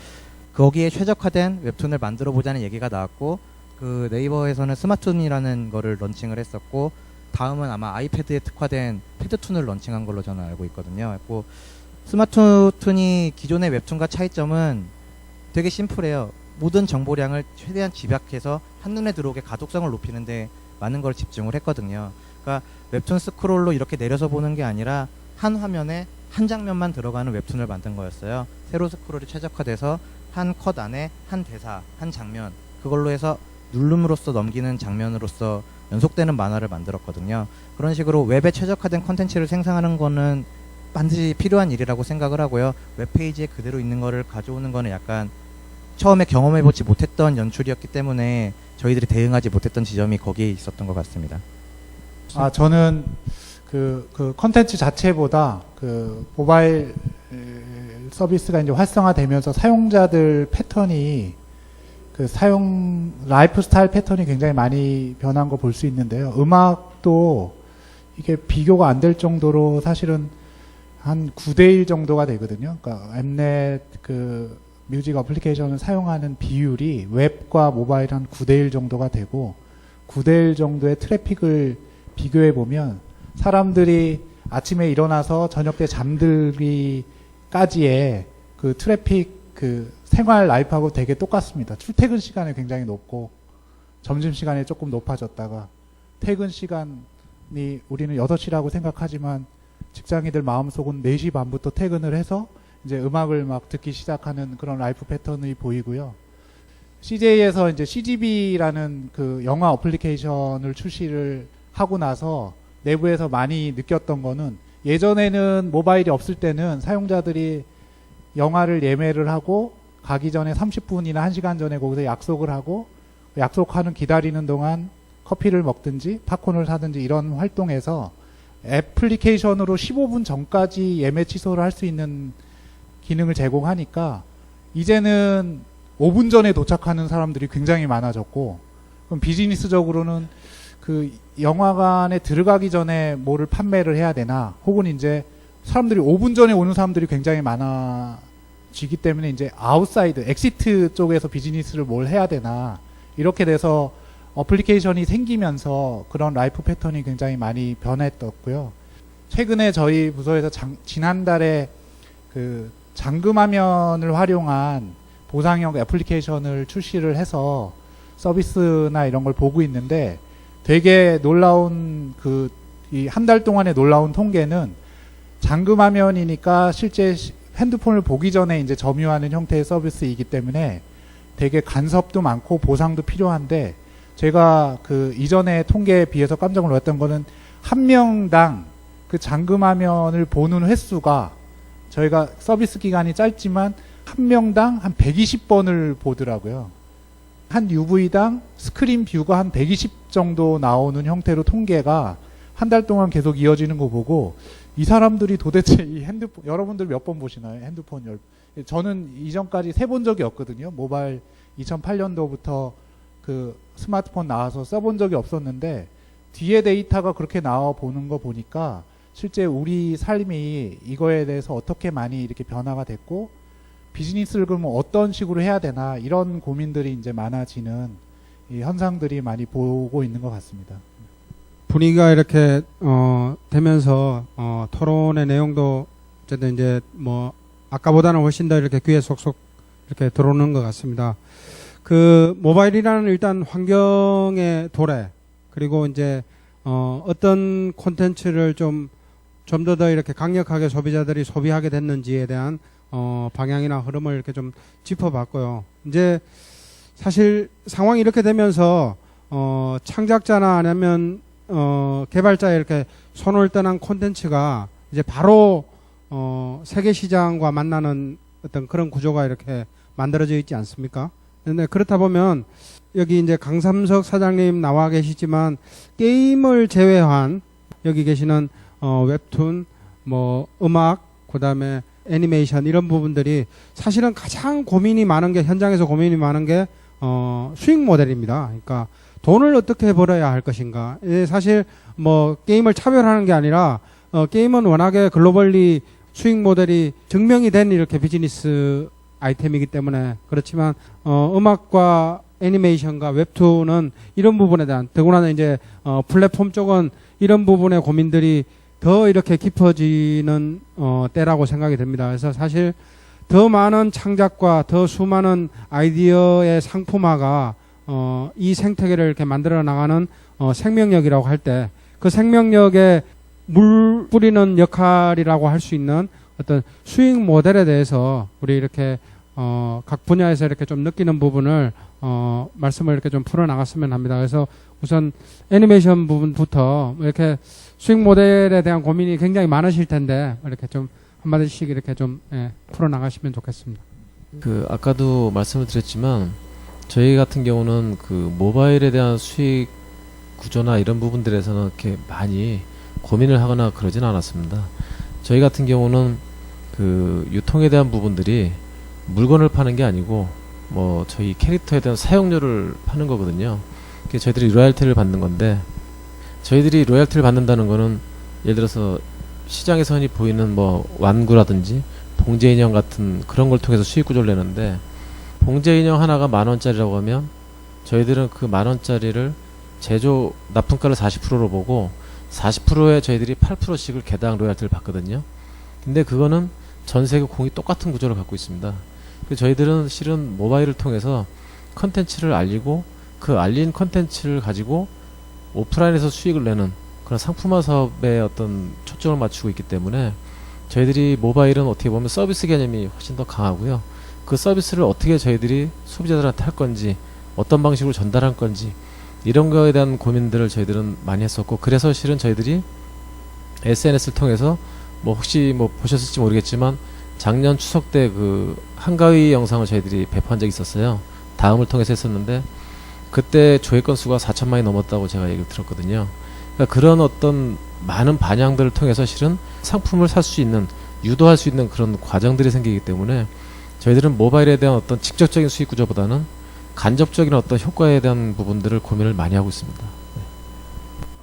거기에 최적화된 웹툰을 만들어 보자는 얘기가 나왔고 그 네이버에서는 스마툰이라는 거를 런칭을 했었고 다음은 아마 아이패드에 특화된 패드툰을 런칭한 걸로 저는 알고 있거든요. 그리고 스마툰이 기존의 웹툰과 차이점은 되게 심플해요. 모든 정보량을 최대한 집약해서 한눈에 들어오게 가독성을 높이는데 많은 걸 집중을 했거든요. 그러니까 웹툰 스크롤로 이렇게 내려서 보는 게 아니라 한 화면에 한 장면만 들어가는 웹툰을 만든 거였어요. 세로 스크롤이 최적화돼서 한 컷 안에 한 대사, 한 장면 그걸로 해서 누름으로써 넘기는 장면으로서 연속되는 만화를 만들었거든요. 그런 식으로 웹에 최적화된 콘텐츠를 생성하는 거는 반드시 필요한 일이라고 생각을 하고요. 웹페이지에 그대로 있는 거를 가져오는 거는 약간 처음에 경험해보지 못했던 연출이었기 때문에 저희들이 대응하지 못했던 지점이 거기에 있었던 것 같습니다. 저는 그 컨텐츠 자체보다 그 모바일 서비스가 이제 활성화되면서 사용자들 패턴이 그 사용 라이프 스타일 패턴이 굉장히 많이 변한 거 볼 수 있는데요. 음악도 이게 비교가 안 될 정도로 사실은 한 9대1 정도가 되거든요. 그러니까 엠넷 그 뮤직 어플리케이션을 사용하는 비율이 웹과 모바일 한 9대1 정도가 되고 9대1 정도의 트래픽을 비교해 보면 사람들이 아침에 일어나서 저녁 때 잠들기까지의 그 트래픽 그 생활 라이프하고 되게 똑같습니다. 출퇴근 시간이 굉장히 높고 점심 시간이 조금 높아졌다가 퇴근 시간이 우리는 6시라고 생각하지만 직장인들 마음속은 4시 반부터 퇴근을 해서 이제 음악을 막 듣기 시작하는 그런 라이프 패턴이 보이고요. CJ에서 이제 CGV라는 그 영화 어플리케이션을 출시를 하고 나서 내부에서 많이 느꼈던 거는 예전에는 모바일이 없을 때는 사용자들이 영화를 예매를 하고 가기 전에 30분이나 1시간 전에 거기서 약속을 하고 약속하는 기다리는 동안 커피를 먹든지 팝콘을 사든지 이런 활동에서 애플리케이션으로 15분 전까지 예매 취소를 할 수 있는 기능을 제공하니까 이제는 5분 전에 도착하는 사람들이 굉장히 많아졌고, 그럼 비즈니스적으로는 그 영화관에 들어가기 전에 뭐를 판매를 해야 되나, 혹은 이제 사람들이 5분 전에 오는 사람들이 굉장히 많아지기 때문에 이제 아웃사이드, 엑시트 쪽에서 비즈니스를 뭘 해야 되나, 이렇게 돼서 어플리케이션이 생기면서 그런 라이프 패턴이 굉장히 많이 변했었고요. 최근에 저희 부서에서 지난달에 그 잠금화면을 활용한 보상형 애플리케이션을 출시를 해서 서비스나 이런 걸 보고 있는데, 되게 놀라운 이 한 달 동안의 놀라운 통계는 잠금화면이니까 실제 핸드폰을 보기 전에 이제 점유하는 형태의 서비스이기 때문에 되게 간섭도 많고 보상도 필요한데, 제가 그 이전에 통계에 비해서 깜짝 놀랐던 거는 한 명당 그 잠금화면을 보는 횟수가, 저희가 서비스 기간이 짧지만 한 명당 한 120번을 보더라고요. 한 UV당 스크린 뷰가 한 120 정도 나오는 형태로 통계가 한 달 동안 계속 이어지는 거 보고, 이 사람들이 도대체 이 핸드폰, 여러분들 몇 번 보시나요? 핸드폰 저는 이전까지 세본 적이 없거든요. 모바일 2008년도부터 그 스마트폰 나와서 써본 적이 없었는데, 뒤에 데이터가 그렇게 나와 보는 거 보니까 실제 우리 삶이 이거에 대해서 어떻게 많이 이렇게 변화가 됐고, 비즈니스를 그러면 어떤 식으로 해야 되나, 이런 고민들이 이제 많아지는 이 현상들이 많이 보고 있는 것 같습니다. 분위기가 이렇게 되면서 토론의 내용도 어쨌든 이제 뭐 아까보다는 훨씬 더 이렇게 귀에 쏙쏙 이렇게 들어오는 것 같습니다. 그 모바일이라는 일단 환경의 도래, 그리고 이제 어떤 콘텐츠를 좀 더 이렇게 강력하게 소비자들이 소비하게 됐는지에 대한 방향이나 흐름을 이렇게 좀 짚어봤고요. 이제 사실 상황이 이렇게 되면서 창작자나 아니면 개발자의 이렇게 손을 떠난 콘텐츠가 이제 바로 세계 시장과 만나는 어떤 그런 구조가 이렇게 만들어져 있지 않습니까? 근데 그렇다 보면 여기 이제 강삼석 사장님 나와 계시지만, 게임을 제외한 여기 계시는 웹툰, 뭐 음악, 그다음에 애니메이션, 이런 부분들이 사실은 가장 고민이 많은 게, 현장에서 고민이 많은 게 수익 모델입니다. 그러니까 돈을 어떻게 벌어야 할 것인가. 사실 뭐 게임을 차별하는 게 아니라 게임은 워낙에 글로벌리 수익 모델이 증명이 된 이렇게 비즈니스 아이템이기 때문에 그렇지만, 음악과 애니메이션과 웹툰은 이런 부분에 대한, 더구나 이제 플랫폼 쪽은 이런 부분의 고민들이 더 이렇게 깊어지는 때라고 생각이 됩니다. 그래서 사실 더 많은 창작과 더 수많은 아이디어의 상품화가 이 생태계를 이렇게 만들어 나가는 생명력이라고 할 때, 그 생명력에 물 뿌리는 역할이라고 할 수 있는 어떤 수익 모델에 대해서 우리 이렇게 각 분야에서 이렇게 좀 느끼는 부분을 말씀을 이렇게 좀 풀어 나갔으면 합니다. 그래서 우선 애니메이션 부분부터 이렇게 수익 모델에 대한 고민이 굉장히 많으실 텐데, 이렇게 좀 한마디씩 이렇게 좀 풀어 나가시면 좋겠습니다. 그 아까도 말씀을 드렸지만, 저희 같은 경우는 그 모바일에 대한 수익 구조나 이런 부분들에서는 이렇게 많이 고민을 하거나 그러진 않았습니다. 저희 같은 경우는 그 유통에 대한 부분들이 물건을 파는 게 아니고 뭐 저희 캐릭터에 대한 사용료를 파는 거거든요. 그래서 저희들이 로얄티를 받는 건데, 저희들이 로얄티를 받는다는 거는 예를 들어서 시장에서 흔히 보이는 뭐 완구라든지 봉제 인형 같은 그런 걸 통해서 수익 구조를 내는데, 봉제 인형 하나가 10,000원짜리라고 하면 저희들은 그 10,000원짜리를 제조 납품가를 40%로 보고 40%에 저희들이 8%씩을 개당 로얄티를 받거든요. 근데 그거는 전 세계 공이 똑같은 구조를 갖고 있습니다. 그래서 저희들은 실은 모바일을 통해서 컨텐츠를 알리고, 그 알린 컨텐츠를 가지고 오프라인에서 수익을 내는 그런 상품화 사업에 어떤 초점을 맞추고 있기 때문에, 저희들이 모바일은 어떻게 보면 서비스 개념이 훨씬 더 강하고요. 그 서비스를 어떻게 저희들이 소비자들한테 할 건지, 어떤 방식으로 전달할 건지, 이런 거에 대한 고민들을 저희들은 많이 했었고, 그래서 실은 저희들이 SNS를 통해서 뭐 혹시 뭐 보셨을지 모르겠지만 작년 추석 때 그 한가위 영상을 저희들이 배포한 적이 있었어요. 다음을 통해서 했었는데 그때 조회 건수가 4천만이 넘었다고 제가 얘기를 들었거든요. 그러니까 그런 어떤 많은 반향들을 통해서 실은 상품을 살 수 있는, 유도할 수 있는 그런 과정들이 생기기 때문에 저희들은 모바일에 대한 어떤 직접적인 수익 구조보다는 간접적인 어떤 효과에 대한 부분들을 고민을 많이 하고 있습니다.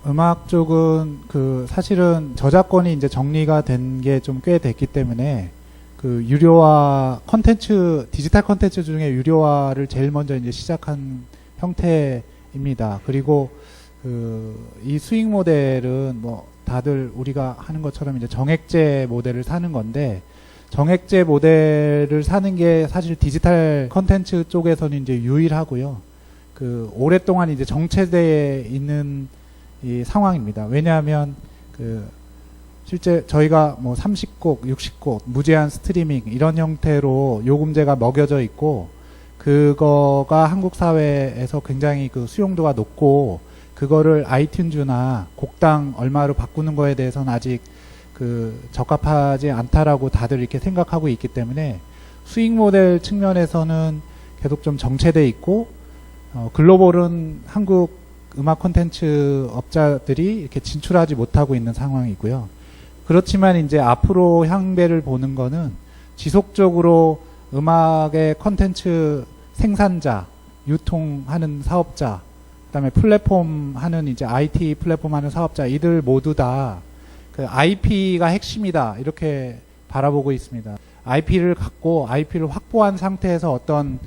음악 쪽은 사실은 저작권이 이제 정리가 된 게 좀 꽤 됐기 때문에 그 유료화 컨텐츠, 디지털 컨텐츠 중에 유료화를 제일 먼저 이제 시작한 형태입니다. 그리고 이 수익 모델은 뭐 다들 우리가 하는 것처럼 이제 정액제 모델을 사는 건데, 정액제 모델을 사는 게 사실 디지털 컨텐츠 쪽에서는 이제 유일하고요. 오랫동안 이제 정체되어 있는 이 상황입니다. 왜냐하면 실제 저희가 뭐 30곡, 60곡, 무제한 스트리밍 이런 형태로 요금제가 먹여져 있고, 그거가 한국 사회에서 굉장히 수용도가 높고, 그거를 아이튠즈나 곡당 얼마로 바꾸는 거에 대해서는 아직 적합하지 않다라고 다들 이렇게 생각하고 있기 때문에 수익 모델 측면에서는 계속 좀 정체돼 있고, 글로벌은 한국 음악 콘텐츠 업자들이 이렇게 진출하지 못하고 있는 상황이고요. 그렇지만 이제 앞으로 향배를 보는 거는 지속적으로 음악의 콘텐츠 생산자, 유통하는 사업자, 그다음에 플랫폼 하는 이제 IT 플랫폼 하는 사업자, 이들 모두 다 IP가 핵심이다 이렇게 바라보고 있습니다. IP를 갖고 IP를 확보한 상태에서 어떤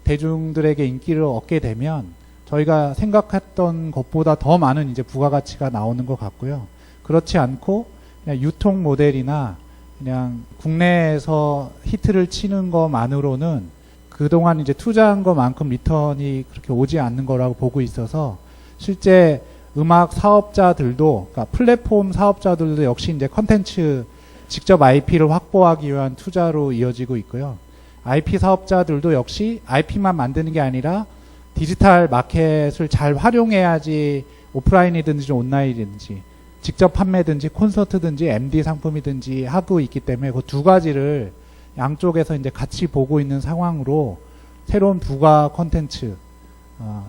대중들에게 인기를 얻게 되면 저희가 생각했던 것보다 더 많은 이제 부가가치가 나오는 것 같고요. 그렇지 않고 그냥 유통 모델이나 그냥 국내에서 히트를 치는 것만으로는 그동안 이제 투자한 것만큼 리턴이 그렇게 오지 않는 거라고 보고 있어서, 실제 음악 사업자들도, 그러니까 플랫폼 사업자들도 역시 이제 컨텐츠 직접 IP를 확보하기 위한 투자로 이어지고 있고요. IP 사업자들도 역시 IP만 만드는 게 아니라 디지털 마켓을 잘 활용해야지 오프라인이든지 온라인이든지 직접 판매든지 콘서트든지 MD 상품이든지 하고 있기 때문에 그 두 가지를 양쪽에서 이제 같이 보고 있는 상황으로 새로운 부가 콘텐츠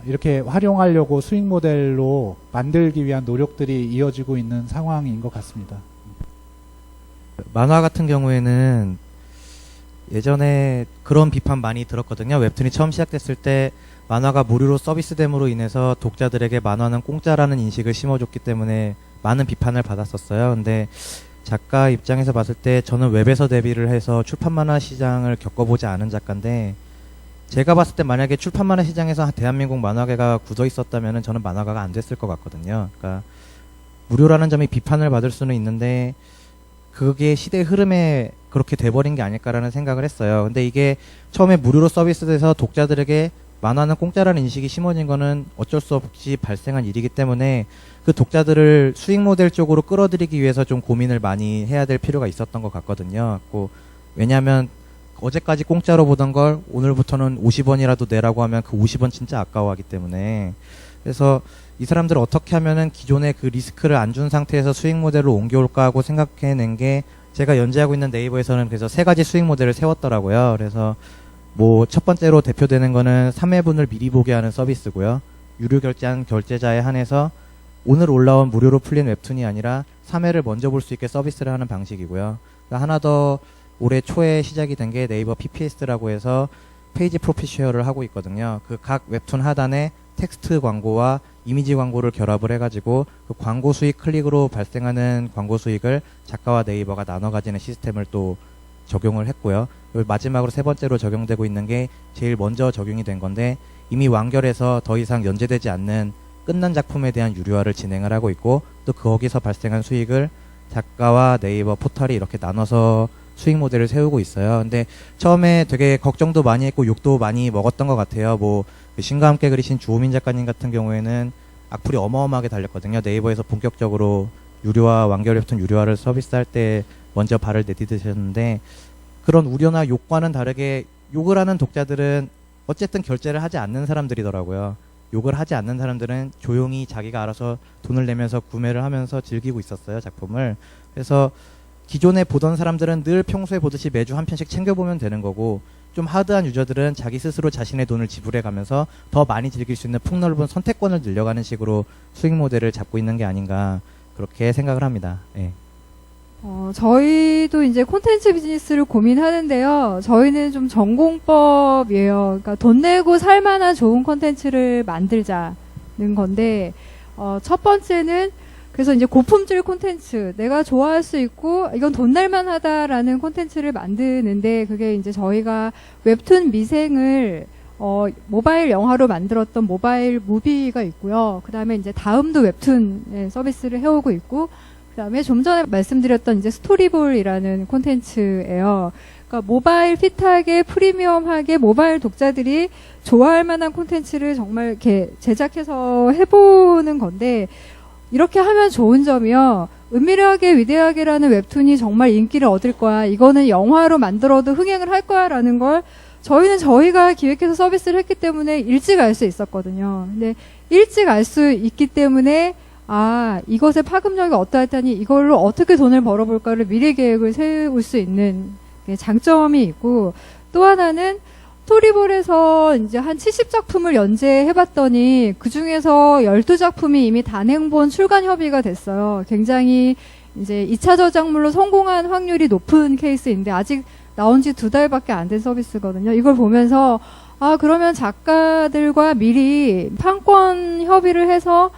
이렇게 활용하려고 수익 모델로 만들기 위한 노력들이 이어지고 있는 상황인 것 같습니다. 만화 같은 경우에는 예전에 그런 비판 많이 들었거든요. 웹툰이 처음 시작됐을 때 만화가 무료로 서비스됨으로 인해서 독자들에게 만화는 공짜라는 인식을 심어줬기 때문에 많은 비판을 받았었어요. 근데 작가 입장에서 봤을 때 저는 웹에서 데뷔를 해서 출판 만화 시장을 겪어보지 않은 작가인데, 제가 봤을 때 만약에 출판 만화 시장에서 대한민국 만화계가 굳어 있었다면 저는 만화가가 안 됐을 것 같거든요. 그러니까 무료라는 점이 비판을 받을 수는 있는데 그게 시대의 흐름에 그렇게 돼버린 게 아닐까라는 생각을 했어요. 근데 이게 처음에 무료로 서비스돼서 독자들에게 만화는 공짜라는 인식이 심어진 거는 어쩔 수 없이 발생한 일이기 때문에 그 독자들을 수익 모델 쪽으로 끌어들이기 위해서 좀 고민을 많이 해야 될 필요가 있었던 것 같거든요. 왜냐하면 어제까지 공짜로 보던 걸 오늘부터는 50원이라도 내라고 하면 그 50원 진짜 아까워하기 때문에, 그래서 이 사람들을 어떻게 하면은 기존의 그 리스크를 안 준 상태에서 수익 모델로 옮겨올까 하고 생각해낸 게, 제가 연재하고 있는 네이버에서는 그래서 3가지 수익 모델을 세웠더라고요. 그래서 뭐 첫 번째로 대표되는 거는 3회분을 미리 보게 하는 서비스고요. 유료 결제한 결제자에 한해서 오늘 올라온 무료로 풀린 웹툰이 아니라 3회를 먼저 볼 수 있게 서비스를 하는 방식이고요. 하나 더 올해 초에 시작이 된 게 네이버 PPS라고 해서 페이지 프로핏 쉐어를 하고 있거든요. 그 각 웹툰 하단에 텍스트 광고와 이미지 광고를 결합을 해가지고 그 광고 수익 클릭으로 발생하는 광고 수익을 작가와 네이버가 나눠 가지는 시스템을 또 적용을 했고요. 그리고 마지막으로 3번째로 적용되고 있는 게 제일 먼저 적용이 된 건데, 이미 완결해서 더 이상 연재되지 않는 끝난 작품에 대한 유료화를 진행을 하고 있고, 또 거기서 발생한 수익을 작가와 네이버 포털이 이렇게 나눠서 수익 모델을 세우고 있어요. 근데 처음에 되게 걱정도 많이 했고 욕도 많이 먹었던 것 같아요. 신과 함께 그리신 주호민 작가님 같은 경우에는 악플이 어마어마하게 달렸거든요. 네이버에서 본격적으로 유료화, 완결 웹툰 유료화를 서비스할 때 먼저 발을 내디디셨는데, 그런 우려나 욕과는 다르게 욕을 하는 독자들은 어쨌든 결제를 하지 않는 사람들이더라고요. 욕을 하지 않는 사람들은 조용히 자기가 알아서 돈을 내면서 구매를 하면서 즐기고 있었어요, 작품을. 그래서 기존에 보던 사람들은 늘 평소에 보듯이 매주 한 편씩 챙겨보면 되는 거고, 좀 하드한 유저들은 자기 스스로 자신의 돈을 지불해 가면서 더 많이 즐길 수 있는 폭넓은 선택권을 늘려가는 식으로 수익 모델을 잡고 있는 게 아닌가, 그렇게 생각을 합니다. 예. 저희도 이제 콘텐츠 비즈니스를 고민하는데요. 저희는 좀 전공법이에요. 그러니까 돈 내고 살만한 좋은 콘텐츠를 만들자는 건데, 첫 번째는 그래서 이제 고품질 콘텐츠, 내가 좋아할 수 있고 이건 돈 낼만하다라는 콘텐츠를 만드는데, 그게 이제 저희가 웹툰 미생을 모바일 영화로 만들었던 모바일 무비가 있고요. 그 다음에 이제 다음도 웹툰 서비스를 해오고 있고, 그 다음에 좀 전에 말씀드렸던 이제 스토리볼이라는 콘텐츠예요. 그러니까 모바일 핏하게 프리미엄하게 모바일 독자들이 좋아할 만한 콘텐츠를 정말 이렇게 제작해서 해보는 건데, 이렇게 하면 좋은 점이요. 은밀하게 위대하게라는 웹툰이 정말 인기를 얻을 거야. 이거는 영화로 만들어도 흥행을 할 거야라는 걸 저희는 저희가 기획해서 서비스를 했기 때문에 일찍 알 수 있었거든요. 근데 일찍 알 수 있기 때문에 이것의 파급력이 어떠하다니 이걸로 어떻게 돈을 벌어볼까를 미래 계획을 세울 수 있는 장점이 있고, 또 하나는 스토리볼에서 이제 한 70작품을 연재해봤더니 그 중에서 12작품이 이미 단행본 출간 협의가 됐어요. 굉장히 이제 2차 저작물로 성공한 확률이 높은 케이스인데, 아직 나온 지 2달밖에 안 된 서비스거든요. 이걸 보면서 그러면 작가들과 미리 판권 협의를 해서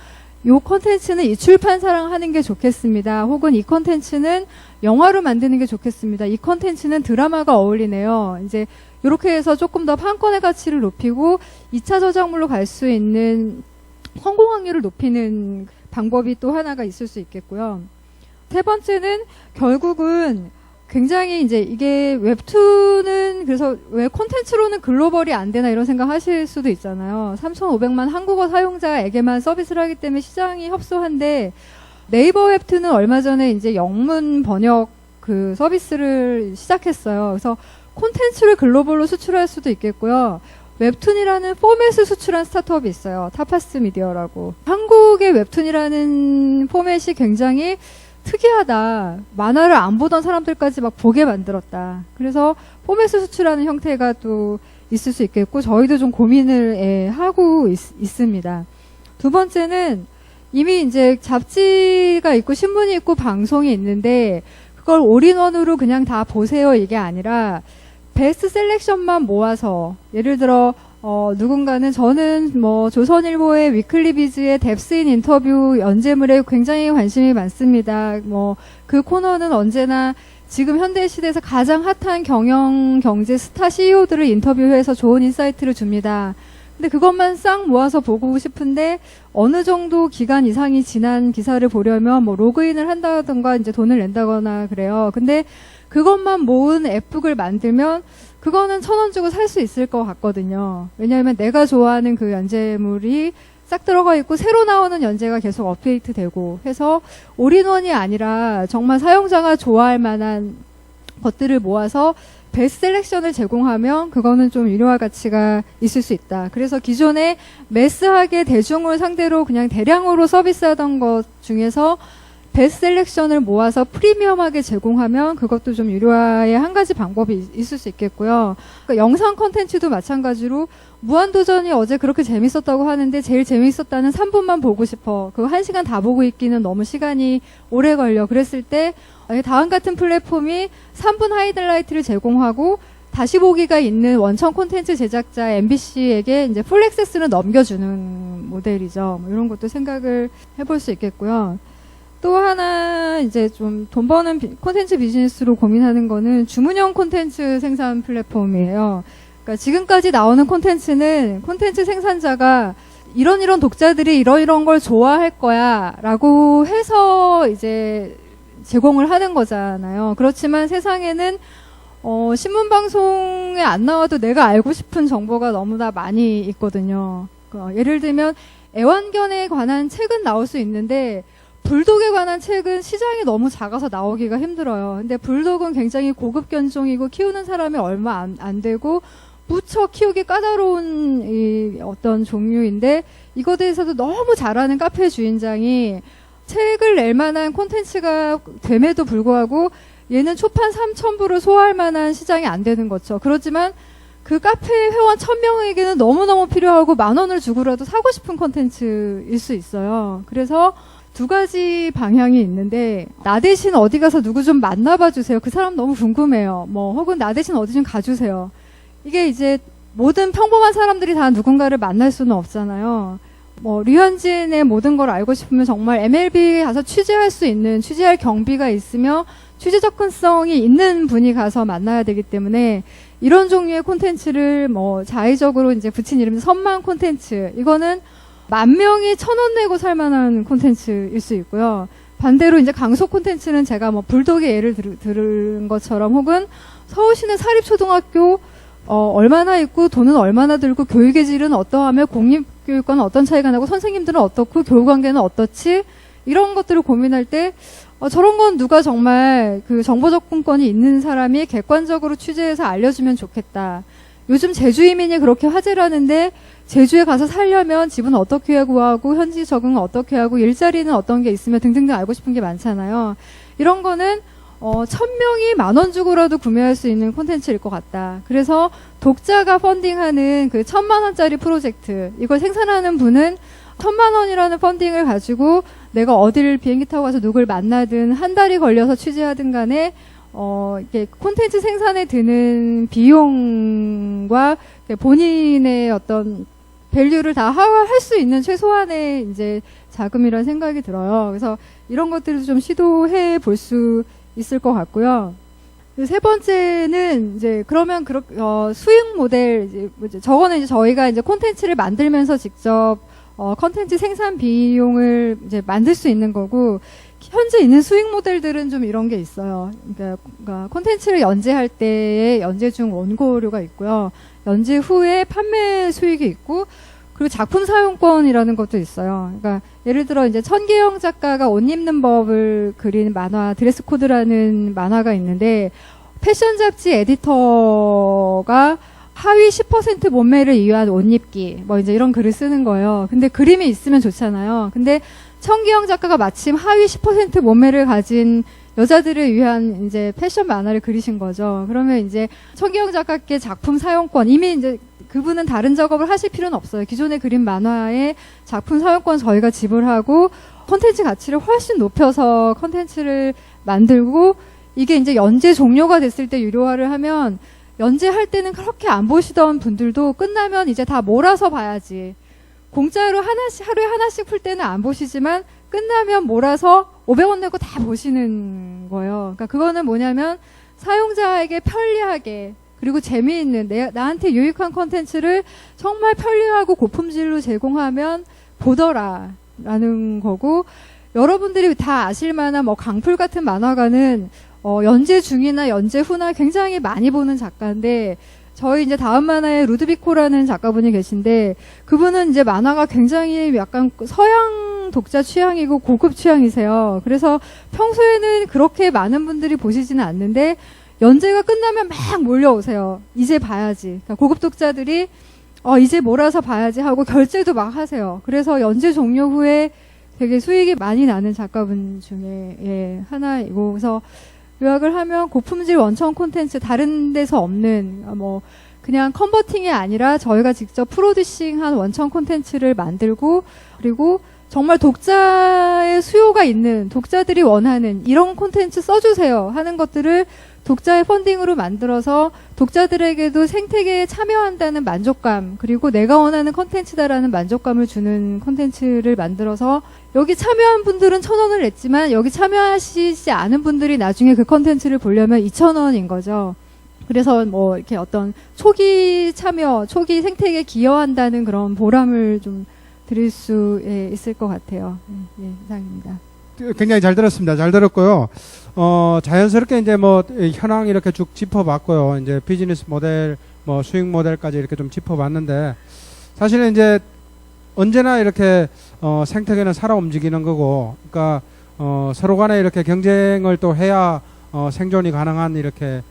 요 콘텐츠는 이 출판사랑 하는 게 좋겠습니다. 혹은 이 콘텐츠는 영화로 만드는 게 좋겠습니다. 이 콘텐츠는 드라마가 어울리네요. 이제 이렇게 해서 조금 더 판권의 가치를 높이고 2차 저작물로 갈 수 있는 성공 확률을 높이는 방법이 또 하나가 있을 수 있겠고요. 세 번째는 결국은 굉장히 이제 이게 웹툰은 그래서 왜 콘텐츠로는 글로벌이 안 되나 이런 생각 하실 수도 있잖아요. 3,500만 한국어 사용자에게만 서비스를 하기 때문에 시장이 협소한데, 네이버 웹툰은 얼마 전에 이제 영문 번역 그 서비스를 시작했어요. 그래서 콘텐츠를 글로벌로 수출할 수도 있겠고요. 웹툰이라는 포맷을 수출한 스타트업이 있어요. 타파스 미디어라고. 한국의 웹툰이라는 포맷이 굉장히 특이하다. 만화를 안 보던 사람들까지 막 보게 만들었다. 그래서 포맷을 수출하는 형태가 또 있을 수 있겠고, 저희도 좀 고민을 하고 있습니다. 두 번째는 이미 이제 잡지가 있고 신문이 있고 방송이 있는데, 그걸 올인원으로 그냥 다 보세요 이게 아니라 베스트 셀렉션만 모아서, 예를 들어 누군가는, 저는 뭐 조선일보의 위클리비즈의 뎁스인 인터뷰 연재물에 굉장히 관심이 많습니다. 뭐 그 코너는 언제나 지금 현대 시대에서 가장 핫한 경제 스타 CEO들을 인터뷰해서 좋은 인사이트를 줍니다. 근데 그것만 싹 모아서 보고 싶은데 어느 정도 기간 이상이 지난 기사를 보려면 뭐 로그인을 한다던가 이제 돈을 낸다거나 그래요. 근데 그것만 모은 앱북을 만들면 그거는 1,000원 주고 살 수 있을 것 같거든요. 왜냐하면 내가 좋아하는 그 연재물이 싹 들어가 있고 새로 나오는 연재가 계속 업데이트 되고 해서 올인원이 아니라 정말 사용자가 좋아할 만한 것들을 모아서 베스트 셀렉션을 제공하면 그거는 좀 유료화 가치가 있을 수 있다. 그래서 기존에 매스하게 대중을 상대로 그냥 대량으로 서비스하던 것 중에서 베스트 셀렉션을 모아서 프리미엄하게 제공하면 그것도 좀 유료화의 한 가지 방법이 있을 수 있겠고요. 그러니까 영상 콘텐츠도 마찬가지로 무한도전이 어제 그렇게 재밌었다고 하는데 제일 재밌었다는 3분만 보고 싶어. 그거 1시간 다 보고 있기는 너무 시간이 오래 걸려. 그랬을 때 다음 같은 플랫폼이 3분 하이라이트를 제공하고 다시 보기가 있는 원천 콘텐츠 제작자 MBC에게 이제 풀 액세스를 넘겨주는 모델이죠. 뭐 이런 것도 생각을 해볼 수 있겠고요. 또 하나 이제 좀 돈 버는 콘텐츠 비즈니스로 고민하는 거는 주문형 콘텐츠 생산 플랫폼이에요. 그러니까 지금까지 나오는 콘텐츠는 콘텐츠 생산자가 이런 독자들이 이런 걸 좋아할 거야 라고 해서 이제 제공을 하는 거잖아요. 그렇지만 세상에는 신문방송에 안 나와도 내가 알고 싶은 정보가 너무나 많이 있거든요. 예를 들면 애완견에 관한 책은 나올 수 있는데 불독에 관한 책은 시장이 너무 작아서 나오기가 힘들어요. 근데 불독은 굉장히 고급 견종이고 키우는 사람이 얼마 안 되고 무척 키우기 까다로운 이 어떤 종류인데 이거에 대해서도 너무 잘하는 카페 주인장이 책을 낼 만한 콘텐츠가 됨에도 불구하고 얘는 초판 3,000부를 소화할 만한 시장이 안 되는 거죠. 그렇지만 그 카페 회원 1,000명에게는 너무너무 필요하고 10,000원을 주고라도 사고 싶은 콘텐츠일 수 있어요. 그래서 두 가지 방향이 있는데, 나 대신 어디 가서 누구 좀 만나봐 주세요. 그 사람 너무 궁금해요. 뭐 혹은 나 대신 어디 좀 가주세요. 이게 이제 모든 평범한 사람들이 다 누군가를 만날 수는 없잖아요. 뭐 류현진의 모든 걸 알고 싶으면 정말 MLB 가서 취재할 수 있는, 취재할 경비가 있으며 취재 접근성이 있는 분이 가서 만나야 되기 때문에 이런 종류의 콘텐츠를 뭐 자의적으로 이제 붙인 이름이 선망 콘텐츠, 이거는 10,000명이 1,000원 내고 살 만한 콘텐츠일 수 있고요. 반대로 이제 강소 콘텐츠는 제가 뭐 불독의 예를 들은 것처럼, 혹은 서울시내 사립초등학교 얼마나 있고 돈은 얼마나 들고 교육의 질은 어떠하며 공립교육과는 어떤 차이가 나고 선생님들은 어떻고 교육관계는 어떻지, 이런 것들을 고민할 때 저런 건 누가 정말 그 정보 접근권이 있는 사람이 객관적으로 취재해서 알려주면 좋겠다. 요즘 제주 이민이 그렇게 화제라는데 제주에 가서 살려면 집은 어떻게 구하고 현지 적응은 어떻게 하고 일자리는 어떤 게 있으며 등등등 알고 싶은 게 많잖아요. 이런 거는 1,000명이 10,000원 주고라도 구매할 수 있는 콘텐츠일 것 같다. 그래서 독자가 펀딩하는 그 1,000,000원짜리 프로젝트, 이걸 생산하는 분은 1,000,000원이라는 펀딩을 가지고 내가 어디를 비행기 타고 가서 누굴 만나든 한 달이 걸려서 취재하든 간에 이게 콘텐츠 생산에 드는 비용과 본인의 어떤 밸류를 다 할 수 있는 최소한의 이제 자금이라는 생각이 들어요. 그래서 이런 것들을 좀 시도해 볼 수 있을 것 같고요. 세 번째는 이제 그러면 수익 모델, 저거는 이제 저희가 이제 콘텐츠를 만들면서 직접 콘텐츠 생산 비용을 이제 만들 수 있는 거고, 현재 있는 수익 모델들은 좀 이런 게 있어요. 그러니까 콘텐츠를 연재할 때의 연재 중 원고료가 있고요. 연재 후에 판매 수익이 있고, 그리고 작품 사용권이라는 것도 있어요. 그러니까 예를 들어 이제 천기영 작가가 옷 입는 법을 그린 만화 드레스 코드라는 만화가 있는데, 패션 잡지 에디터가 하위 10% 몸매를 이유한 옷 입기 뭐 이제 이런 글을 쓰는 거예요. 근데 그림이 있으면 좋잖아요. 근데 천기영 작가가 마침 하위 10% 몸매를 가진 여자들을 위한 이제 패션 만화를 그리신 거죠. 그러면 이제 천기영 작가께 작품 사용권, 이미 이제 그분은 다른 작업을 하실 필요는 없어요. 기존에 그린 만화의 작품 사용권 저희가 지불하고 콘텐츠 가치를 훨씬 높여서 콘텐츠를 만들고, 이게 이제 연재 종료가 됐을 때 유료화를 하면 연재할 때는 그렇게 안 보시던 분들도 끝나면 이제 다 몰아서 봐야지. 공짜로 하루에 하나씩 풀 때는 안 보시지만 끝나면 몰아서 500원 내고 다 보시는 거예요. 그러니까 그거는 뭐냐면 사용자에게 편리하게 그리고 재미있는 나한테 유익한 콘텐츠를 정말 편리하고 고품질로 제공하면 보더라라는 거고, 여러분들이 다 아실 만한 뭐 강풀 같은 만화가는 연재 중이나 연재 후나 굉장히 많이 보는 작가인데, 저희 이제 다음 만화에 루드비코라는 작가분이 계신데, 그분은 이제 만화가 굉장히 약간 서양 독자 취향이고 고급 취향이세요. 그래서 평소에는 그렇게 많은 분들이 보시지는 않는데 연재가 끝나면 막 몰려오세요. 이제 봐야지. 그러니까 고급 독자들이 이제 몰아서 봐야지 하고 결제도 막 하세요. 그래서 연재 종료 후에 되게 수익이 많이 나는 작가분 중에 하나이고, 그래서 요약을 하면 고품질 원천 콘텐츠, 다른 데서 없는 뭐 그냥 컨버팅이 아니라 저희가 직접 프로듀싱한 원천 콘텐츠를 만들고, 그리고 정말 독자의 수요가 있는, 독자들이 원하는 이런 콘텐츠 써주세요 하는 것들을 독자의 펀딩으로 만들어서 독자들에게도 생태계에 참여한다는 만족감, 그리고 내가 원하는 콘텐츠다라는 만족감을 주는 콘텐츠를 만들어서, 여기 참여한 분들은 1,000원을 냈지만 여기 참여하시지 않은 분들이 나중에 그 콘텐츠를 보려면 2,000원인 거죠. 그래서 뭐 이렇게 어떤 초기 참여, 초기 생태계에 기여한다는 그런 보람을 좀 드릴 수 있을 것 같아요. 이상입니다. 굉장히 잘 들었습니다. 잘 들었고요. 자연스럽게 이제 뭐 현황 이렇게 쭉 짚어봤고요. 이제 비즈니스 모델, 뭐 수익 모델까지 이렇게 좀 짚어봤는데, 사실은 이제 언제나 이렇게 생태계는 살아 움직이는 거고, 그러니까 서로 간에 이렇게 경쟁을 또 해야 생존이 가능한 이렇게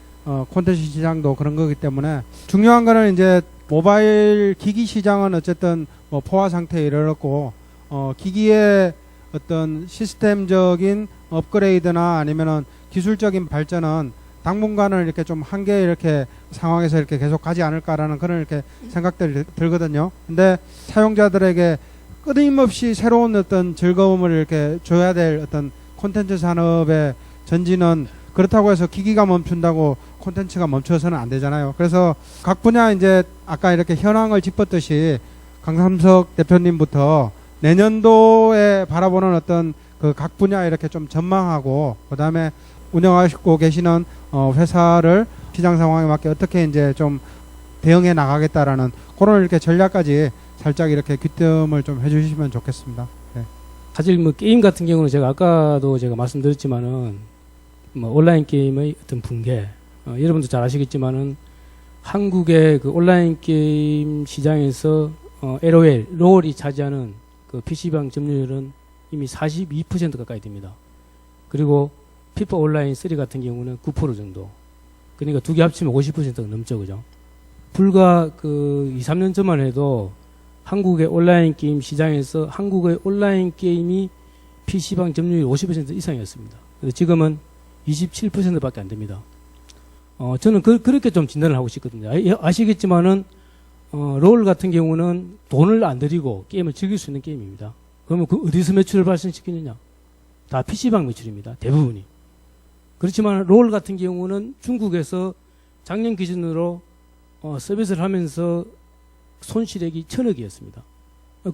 콘텐츠 시장도 그런 거기 때문에, 중요한 거는 이제 모바일 기기 시장은 어쨌든 뭐 포화 상태에 이르렀고, 기기의 어떤 시스템적인 업그레이드나 아니면은 기술적인 발전은 당분간은 이렇게 좀 한계 이렇게 상황에서 이렇게 계속 가지 않을까라는 그런 이렇게 생각들이 들거든요. 근데 사용자들에게 끊임없이 새로운 어떤 즐거움을 이렇게 줘야 될 어떤 콘텐츠 산업의 전진은 그렇다고 해서 기기가 멈춘다고 콘텐츠가 멈춰서는 안 되잖아요. 그래서 각 분야 이제 아까 이렇게 현황을 짚었듯이 강삼석 대표님부터 내년도에 바라보는 어떤 그 각 분야 이렇게 좀 전망하고 그다음에 운영하시고 계시는 회사를 시장 상황에 맞게 어떻게 이제 좀 대응해 나가겠다라는 그런 이렇게 전략까지 살짝 이렇게 귀뜸을 좀 해주시면 좋겠습니다. 네. 사실 뭐 게임 같은 경우는 제가 아까도 제가 말씀드렸지만은 뭐 온라인 게임의 어떤 붕괴, 여러분도 잘 아시겠지만은 한국의 그 온라인 게임 시장에서 LOL, 롤이 차지하는 그 PC방 점유율은 이미 42% 가까이 됩니다. 그리고 피파 온라인 3 같은 경우는 9% 정도. 그러니까 두 개 합치면 50%가 넘죠, 그죠? 불과 그 2, 3년 전만 해도 한국의 온라인 게임 시장에서 한국의 온라인 게임이 PC방 점유율 50% 이상이었습니다. 근데 지금은 27%밖에 안 됩니다. 저는 그렇게 좀 진단을 하고 싶거든요. 아시겠지만은, 롤 같은 경우는 돈을 안 들이고 게임을 즐길 수 있는 게임입니다. 그러면 그 어디서 매출을 발생시키느냐? 다 PC방 매출입니다. 대부분이. 그렇지만 롤 같은 경우는 중국에서 작년 기준으로 서비스를 하면서 손실액이 1,000억이었습니다.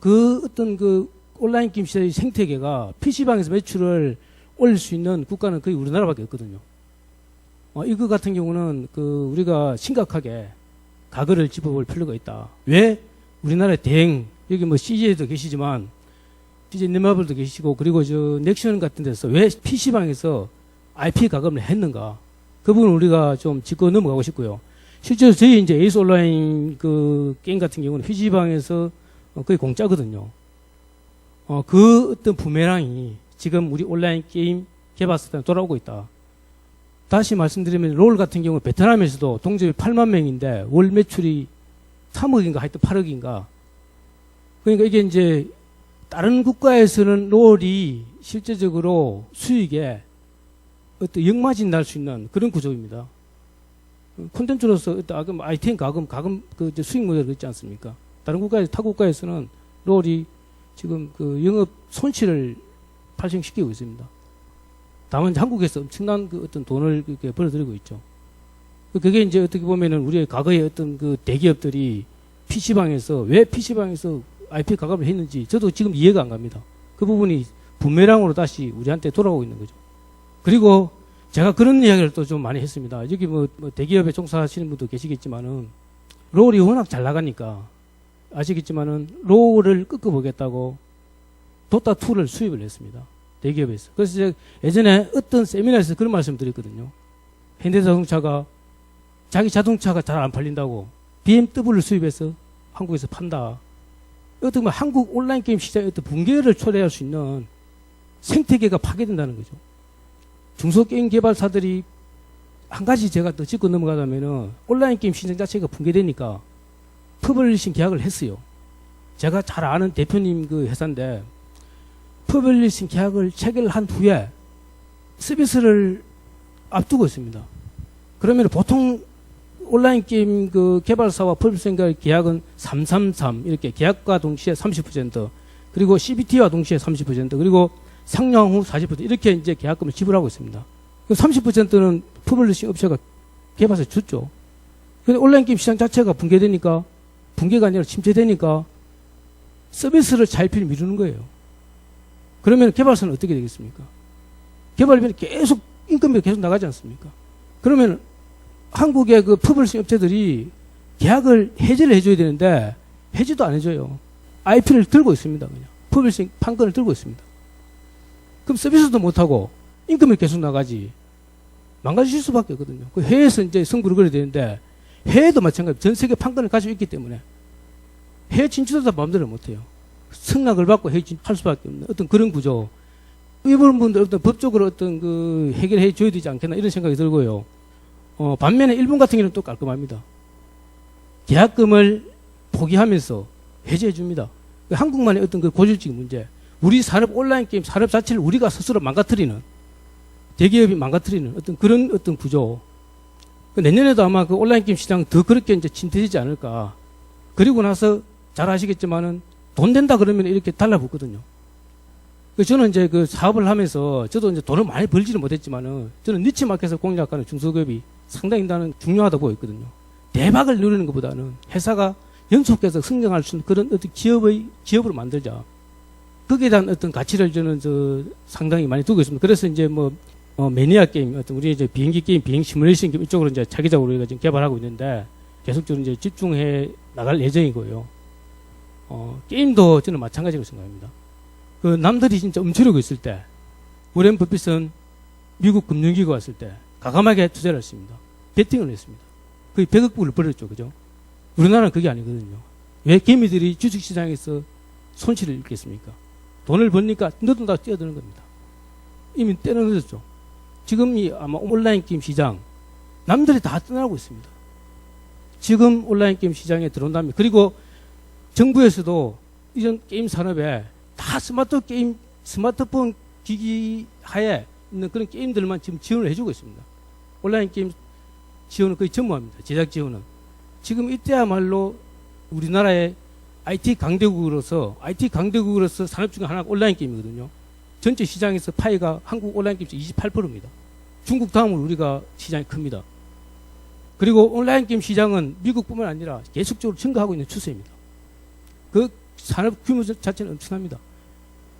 그 어떤 그 온라인 게임 시장의 생태계가 PC방에서 매출을 올릴 수 있는 국가는 거의 우리나라밖에 없거든요. 이거 같은 경우는 그 우리가 심각하게 각오를 짚어볼 필요가 있다. 왜 우리나라의 대행, 여기 뭐 CJ도 계시지만 CJ 넷마블도 계시고 그리고 저 넥션 같은 데서 왜 PC방에서 IP 가금을 했는가? 그 부분을 우리가 좀 짚고 넘어가고 싶고요. 실제로 저희 이제 에이스 온라인 그 게임 같은 경우는 PC방에서 거의 공짜거든요. 그 어떤 부메랑이 지금 우리 온라인 게임 개발사에 돌아오고 있다. 다시 말씀드리면 롤 같은 경우 베트남에서도 동접이 8만 명인데 월 매출이 3억인가 하여튼 8억인가. 그러니까 이게 이제 다른 국가에서는 롤이 실제적으로 수익에 어떤 역마진 날 수 있는 그런 구조입니다. 콘텐츠로서 어떤 아이템 가금 그 수익 모델이 있지 않습니까? 다른 국가에서 타 국가에서는 롤이 지금 그 영업 손실을 발생시키고 있습니다. 다만 한국에서 엄청난 그 어떤 돈을 그렇게 벌어들이고 있죠. 그게 이제 어떻게 보면은 우리의 과거의 어떤 그 대기업들이 PC방에서 왜 PC방에서 IP 가감을 했는지 저도 지금 이해가 안 갑니다. 그 부분이 부메랑으로 다시 우리한테 돌아오고 있는 거죠. 그리고 제가 그런 이야기를 또 좀 많이 했습니다. 여기 뭐 대기업에 종사하시는 분도 계시겠지만은 롤이 워낙 잘 나가니까 아시겠지만은 롤을 꺾어보겠다고 도타2를 수입을 했습니다. 대기업에서. 그래서 제가 예전에 어떤 세미나에서 그런 말씀 드렸거든요. 현대자동차가 자기 자동차가 잘 안 팔린다고 BMW를 수입해서 한국에서 판다. 어떻게 보면 한국 온라인 게임 시장의 어떤 붕괴를 초래할 수 있는 생태계가 파괴된다는 거죠. 중소게임 개발사들이 한 가지 제가 더 짚고 넘어가자면은 온라인 게임 시장 자체가 붕괴되니까 퍼블리싱 계약을 했어요. 제가 잘 아는 대표님 그 회사인데 퍼블리싱 계약을 체결한 후에 서비스를 앞두고 있습니다. 그러면 보통 온라인 게임 그 개발사와 퍼블리싱 계약은 333 이렇게 계약과 동시에 30% 그리고 CBT와 동시에 30% 그리고 상영 후 40% 이렇게 이제 계약금을 지불하고 있습니다. 그 30%는 퍼블리싱 업체가 개발사에 줬죠. 근데 온라인 게임 시장 자체가 붕괴되니까 붕괴가 아니라 침체되니까 서비스를 차일피일 미루는 거예요. 그러면 개발사는 어떻게 되겠습니까? 개발비는 계속 인건비가 계속 나가지 않습니까? 그러면 한국의 그 퍼블리싱 업체들이 계약을 해지를 해줘야 되는데 해지도 안 해줘요. IP를 들고 있습니다. 그냥 퍼블리싱 판권을 들고 있습니다. 그럼 서비스도 못하고 인건비 계속 나가지 망가질 수밖에 없거든요. 그 해외에서 이제 승부를 걸어야 되는데 해외도 마찬가지 전 세계 판권을 가지고 있기 때문에 해외 진출도 다 마음대로 못해요. 승낙을 받고 해외 진출할 수밖에 없는 어떤 그런 구조. 일본 분들 어떤 법적으로 어떤 그 해결해 줘야 되지 않겠나 이런 생각이 들고요. 반면에 일본 같은 경우는 또 깔끔합니다. 계약금을 포기하면서 해지해 줍니다. 한국만의 어떤 그 고질적인 문제. 우리 산업 온라인 게임 산업 자체를 우리가 스스로 망가뜨리는 대기업이 망가뜨리는 어떤 그런 어떤 구조. 내년에도 아마 그 온라인 게임 시장 더 그렇게 이제 침투되지 않을까. 그리고 나서 잘 아시겠지만은 돈 된다 그러면 이렇게 달라붙거든요. 저는 이제 그 사업을 하면서 저도 이제 돈을 많이 벌지는 못했지만은 저는 니치 마켓을 공략하는 중소기업이 상당히 나는 중요하다고 보였거든요. 대박을 누리는 것보다는 회사가 연속해서 성장할 수 있는 그런 어떤 기업으로 만들자. 거기에 대한 어떤 가치를 저는 상당히 많이 두고 있습니다. 그래서 이제 매니아 게임, 어떤 우리 이제 비행기 게임, 비행 시뮬레이션 게임 이쪽으로 이제 차기적으로 우리가 지금 개발하고 있는데 계속적으로 이제 집중해 나갈 예정이고요. 게임도 저는 마찬가지로 생각합니다. 그 남들이 진짜 움츠리고 있을 때, 워렌 버핏은 미국 금융위기가 왔을 때 과감하게 투자를 했습니다. 베팅을 했습니다. 거의 100억 불을 벌였죠, 그죠? 우리나라는 그게 아니거든요. 왜 개미들이 주식시장에서 손실을 입겠습니까? 돈을 버니까 너도 다 뛰어드는 겁니다. 이미 때는 늦었죠. 지금이 아마 온라인 게임 시장, 남들이 다 떠나고 있습니다. 지금 온라인 게임 시장에 들어온다면, 그리고 정부에서도 이전 게임 산업에 다 스마트폰 기기 하에 있는 그런 게임들만 지금 지원을 해주고 있습니다. 온라인 게임 지원은 거의 전무합니다. 제작 지원은. 지금 이때야말로 우리나라의 IT 강대국으로서 산업 중에 하나가 온라인 게임이거든요. 전체 시장에서 파이가 한국 온라인 게임 28%입니다. 중국 다음으로 우리가 시장이 큽니다. 그리고 온라인 게임 시장은 미국뿐만 아니라 계속적으로 증가하고 있는 추세입니다. 그 산업 규모 자체는 엄청납니다.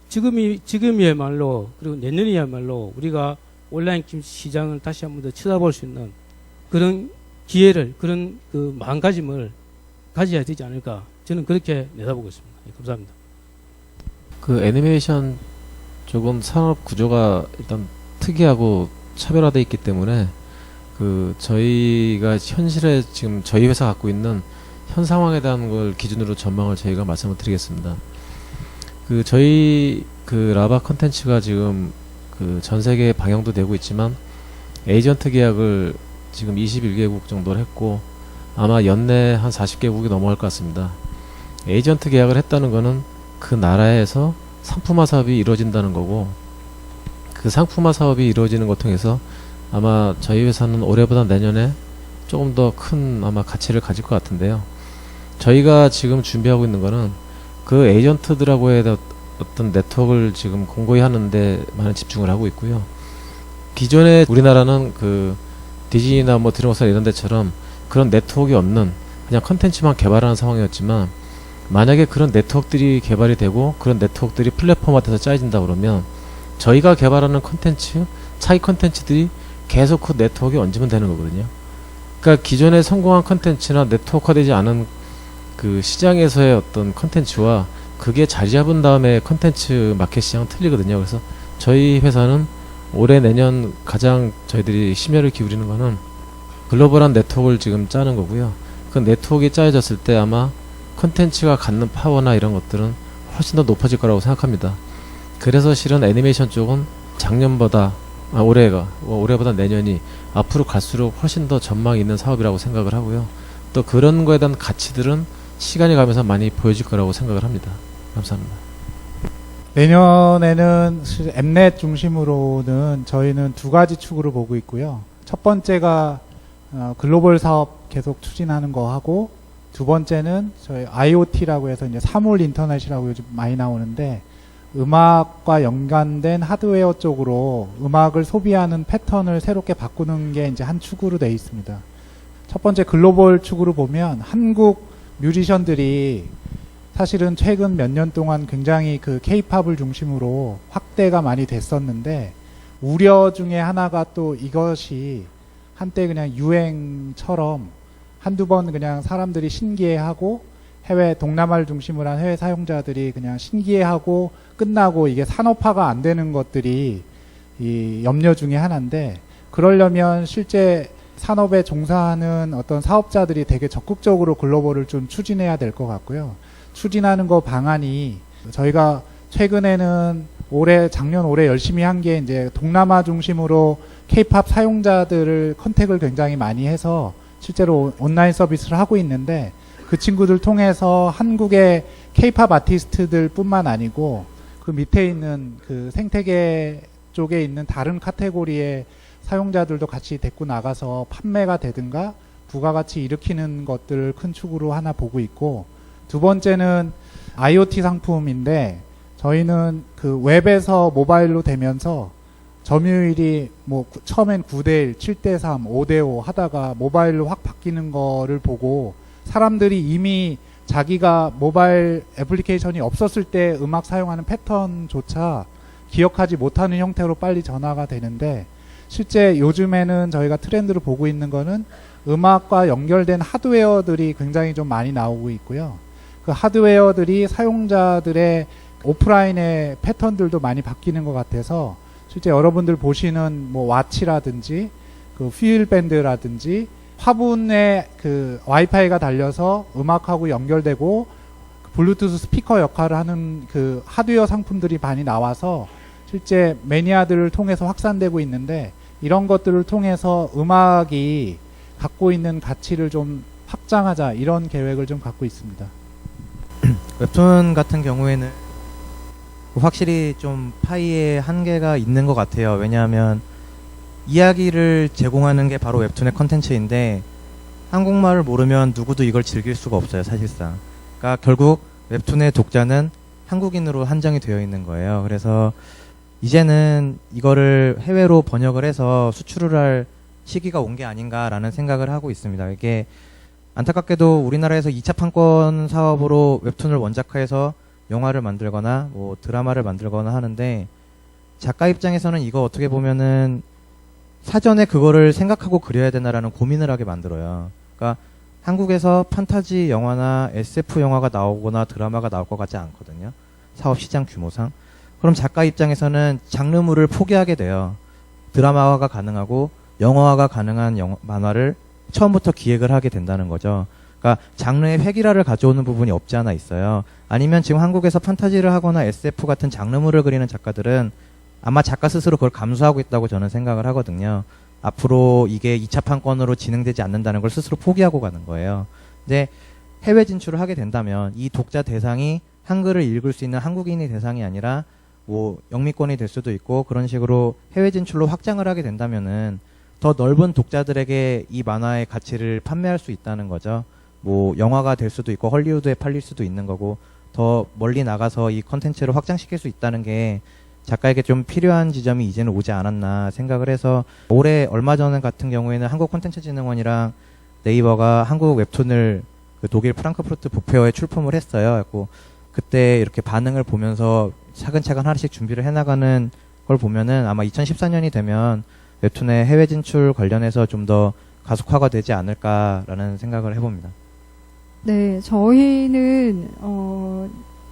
지금이야말로, 그리고 내년이야말로 우리가 온라인 게임 시장을 다시 한번 더 쳐다볼 수 있는 그런 기회를, 그런 그 마음가짐을 가져야 되지 않을까. 저는 그렇게 내다보고 있습니다. 예, 감사합니다. 그 애니메이션 쪽은 산업 구조가 일단 특이하고 차별화되어 있기 때문에 그 저희가 현실에 지금 저희 회사 갖고 있는 현 상황에 대한 걸 기준으로 전망을 저희가 말씀을 드리겠습니다. 그 저희 그 라바 컨텐츠가 지금 그 전 세계에 방영도 되고 있지만 에이전트 계약을 지금 21개국 정도를 했고 아마 연내 한 40개국이 넘어갈 것 같습니다. 에이전트 계약을 했다는 거는 그 나라에서 상품화 사업이 이루어진다는 거고, 그 상품화 사업이 이루어지는 것 통해서 아마 저희 회사는 올해보다 내년에 조금 더 큰 아마 가치를 가질 것 같은데요. 저희가 지금 준비하고 있는 거는 그 에이전트들하고의 어떤 네트워크를 지금 공고히 하는데 많은 집중을 하고 있고요. 기존에 우리나라는 그 디즈니나 뭐 드림워크나 이런 데처럼 그런 네트워크가 없는 그냥 컨텐츠만 개발하는 상황이었지만, 만약에 그런 네트워크들이 개발이 되고 그런 네트워크들이 플랫폼화돼서 짜여진다 그러면 저희가 개발하는 컨텐츠, 차기 컨텐츠들이 계속 그 네트워크에 얹으면 되는 거거든요. 그러니까 기존에 성공한 컨텐츠나 네트워크화되지 않은 그 시장에서의 어떤 컨텐츠와 그게 자리 잡은 다음에 컨텐츠 마켓 시장은 틀리거든요. 그래서 저희 회사는 올해 내년 가장 저희들이 심혈을 기울이는 거는 글로벌한 네트워크를 지금 짜는 거고요. 그 네트워크가 짜여졌을 때 아마 컨텐츠가 갖는 파워나 이런 것들은 훨씬 더 높아질 거라고 생각합니다. 그래서 실은 애니메이션 쪽은 작년보다 올해보다 내년이 앞으로 갈수록 훨씬 더 전망이 있는 사업이라고 생각을 하고요. 또 그런 거에 대한 가치들은 시간이 가면서 많이 보여질 거라고 생각을 합니다. 감사합니다. 내년에는 엠넷 중심으로는 저희는 두 가지 축으로 보고 있고요. 첫 번째가 글로벌 사업 계속 추진하는 거 하고, 두 번째는 저희 IoT라고 해서 이제 사물 인터넷이라고 요즘 많이 나오는데, 음악과 연관된 하드웨어 쪽으로 음악을 소비하는 패턴을 새롭게 바꾸는 게 이제 한 축으로 되어 있습니다. 첫 번째 글로벌 축으로 보면 한국 뮤지션들이 사실은 최근 몇 년 동안 굉장히 그 K-팝을 중심으로 확대가 많이 됐었는데, 우려 중에 하나가 또 이것이 한때 그냥 유행처럼 한두 번 그냥 사람들이 신기해하고 해외 동남아를 중심으로 한 해외 사용자들이 그냥 신기해하고 끝나고 이게 산업화가 안 되는 것들이 이 염려 중에 하나인데, 그러려면 실제 산업에 종사하는 어떤 사업자들이 되게 적극적으로 글로벌을 좀 추진해야 될 것 같고요. 추진하는 거 방안이 저희가 최근에는 작년 올해 열심히 한 게 이제 동남아 중심으로 K-팝 사용자들을 컨택을 굉장히 많이 해서 실제로 온라인 서비스를 하고 있는데, 그 친구들 통해서 한국의 K-팝 아티스트들 뿐만 아니고 그 밑에 있는 그 생태계 쪽에 있는 다른 카테고리의 사용자들도 같이 데리고 나가서 판매가 되든가 부가가치 일으키는 것들을 큰 축으로 하나 보고 있고, 두 번째는 IoT 상품인데 저희는 그 웹에서 모바일로 되면서 점유율이 뭐 처음엔 9대1, 7대3, 5대5 하다가 모바일로 확 바뀌는 거를 보고 사람들이 이미 자기가 모바일 애플리케이션이 없었을 때 음악 사용하는 패턴조차 기억하지 못하는 형태로 빨리 전화가 되는데, 실제 요즘에는 저희가 트렌드를 보고 있는 거는 음악과 연결된 하드웨어들이 굉장히 좀 많이 나오고 있고요. 그 하드웨어들이 사용자들의 오프라인의 패턴들도 많이 바뀌는 것 같아서 실제 여러분들 보시는 뭐 와치라든지 그 휠 밴드라든지 화분에 그 와이파이가 달려서 음악하고 연결되고 블루투스 스피커 역할을 하는 그 하드웨어 상품들이 많이 나와서 실제 매니아들을 통해서 확산되고 있는데, 이런 것들을 통해서 음악이 갖고 있는 가치를 좀 확장하자, 이런 계획을 좀 갖고 있습니다. 웹툰 같은 경우에는 확실히 좀 파이의 한계가 있는 것 같아요. 왜냐하면 이야기를 제공하는 게 바로 웹툰의 컨텐츠인데 한국말을 모르면 누구도 이걸 즐길 수가 없어요, 사실상. 그러니까 결국 웹툰의 독자는 한국인으로 한정이 되어 있는 거예요. 그래서 이제는 이거를 해외로 번역을 해서 수출을 할 시기가 온 게 아닌가라는 생각을 하고 있습니다. 이게 안타깝게도 우리나라에서 2차 판권 사업으로 웹툰을 원작화해서 영화를 만들거나 뭐 드라마를 만들거나 하는데, 작가 입장에서는 이거 어떻게 보면은 사전에 그거를 생각하고 그려야 되나라는 고민을 하게 만들어요. 그러니까 한국에서 판타지 영화나 SF 영화가 나오거나 드라마가 나올 것 같지 않거든요, 사업 시장 규모상. 그럼 작가 입장에서는 장르물을 포기하게 돼요. 드라마화가 가능하고 영화화가 가능한 만화를 처음부터 기획을 하게 된다는 거죠. 그러니까 장르의 획일화를 가져오는 부분이 없지 않아 있어요. 아니면 지금 한국에서 판타지를 하거나 SF 같은 장르물을 그리는 작가들은 아마 작가 스스로 그걸 감수하고 있다고 저는 생각을 하거든요. 앞으로 이게 2차 판권으로 진행되지 않는다는 걸 스스로 포기하고 가는 거예요. 근데 해외 진출을 하게 된다면 이 독자 대상이 한글을 읽을 수 있는 한국인의 대상이 아니라 뭐 영미권이 될 수도 있고, 그런 식으로 해외 진출로 확장을 하게 된다면은 더 넓은 독자들에게 이 만화의 가치를 판매할 수 있다는 거죠. 뭐 영화가 될 수도 있고 헐리우드에 팔릴 수도 있는 거고, 더 멀리 나가서 이 컨텐츠를 확장시킬 수 있다는 게 작가에게 좀 필요한 지점이 이제는 오지 않았나 생각을 해서, 올해 얼마 전 같은 경우에는 한국콘텐츠진흥원이랑 네이버가 한국 웹툰을 그 독일 프랑크푸르트 북페어에 출품을 했어요. 그래서 그때 이렇게 반응을 보면서 차근차근 하나씩 준비를 해나가는 걸 보면은 아마 2014년이 되면 웹툰의 해외 진출 관련해서 좀 더 가속화가 되지 않을까라는 생각을 해봅니다. 네, 저희는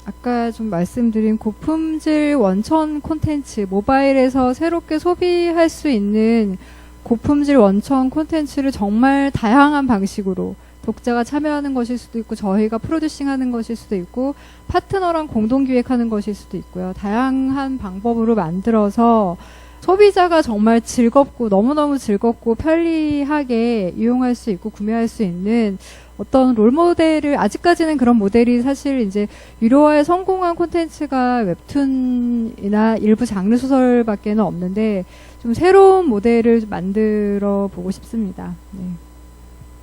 아까 좀 말씀드린 고품질 원천 콘텐츠, 모바일에서 새롭게 소비할 수 있는 고품질 원천 콘텐츠를 정말 다양한 방식으로 독자가 참여하는 것일 수도 있고, 저희가 프로듀싱하는 것일 수도 있고, 파트너랑 공동 기획하는 것일 수도 있고요. 다양한 방법으로 만들어서 소비자가 정말 즐겁고 너무너무 즐겁고 편리하게 이용할 수 있고 구매할 수 있는 어떤 롤모델을, 아직까지는 그런 모델이 사실 이제 유료화에 성공한 콘텐츠가 웹툰이나 일부 장르 소설밖에는 없는데, 좀 새로운 모델을 만들어 보고 싶습니다. 네.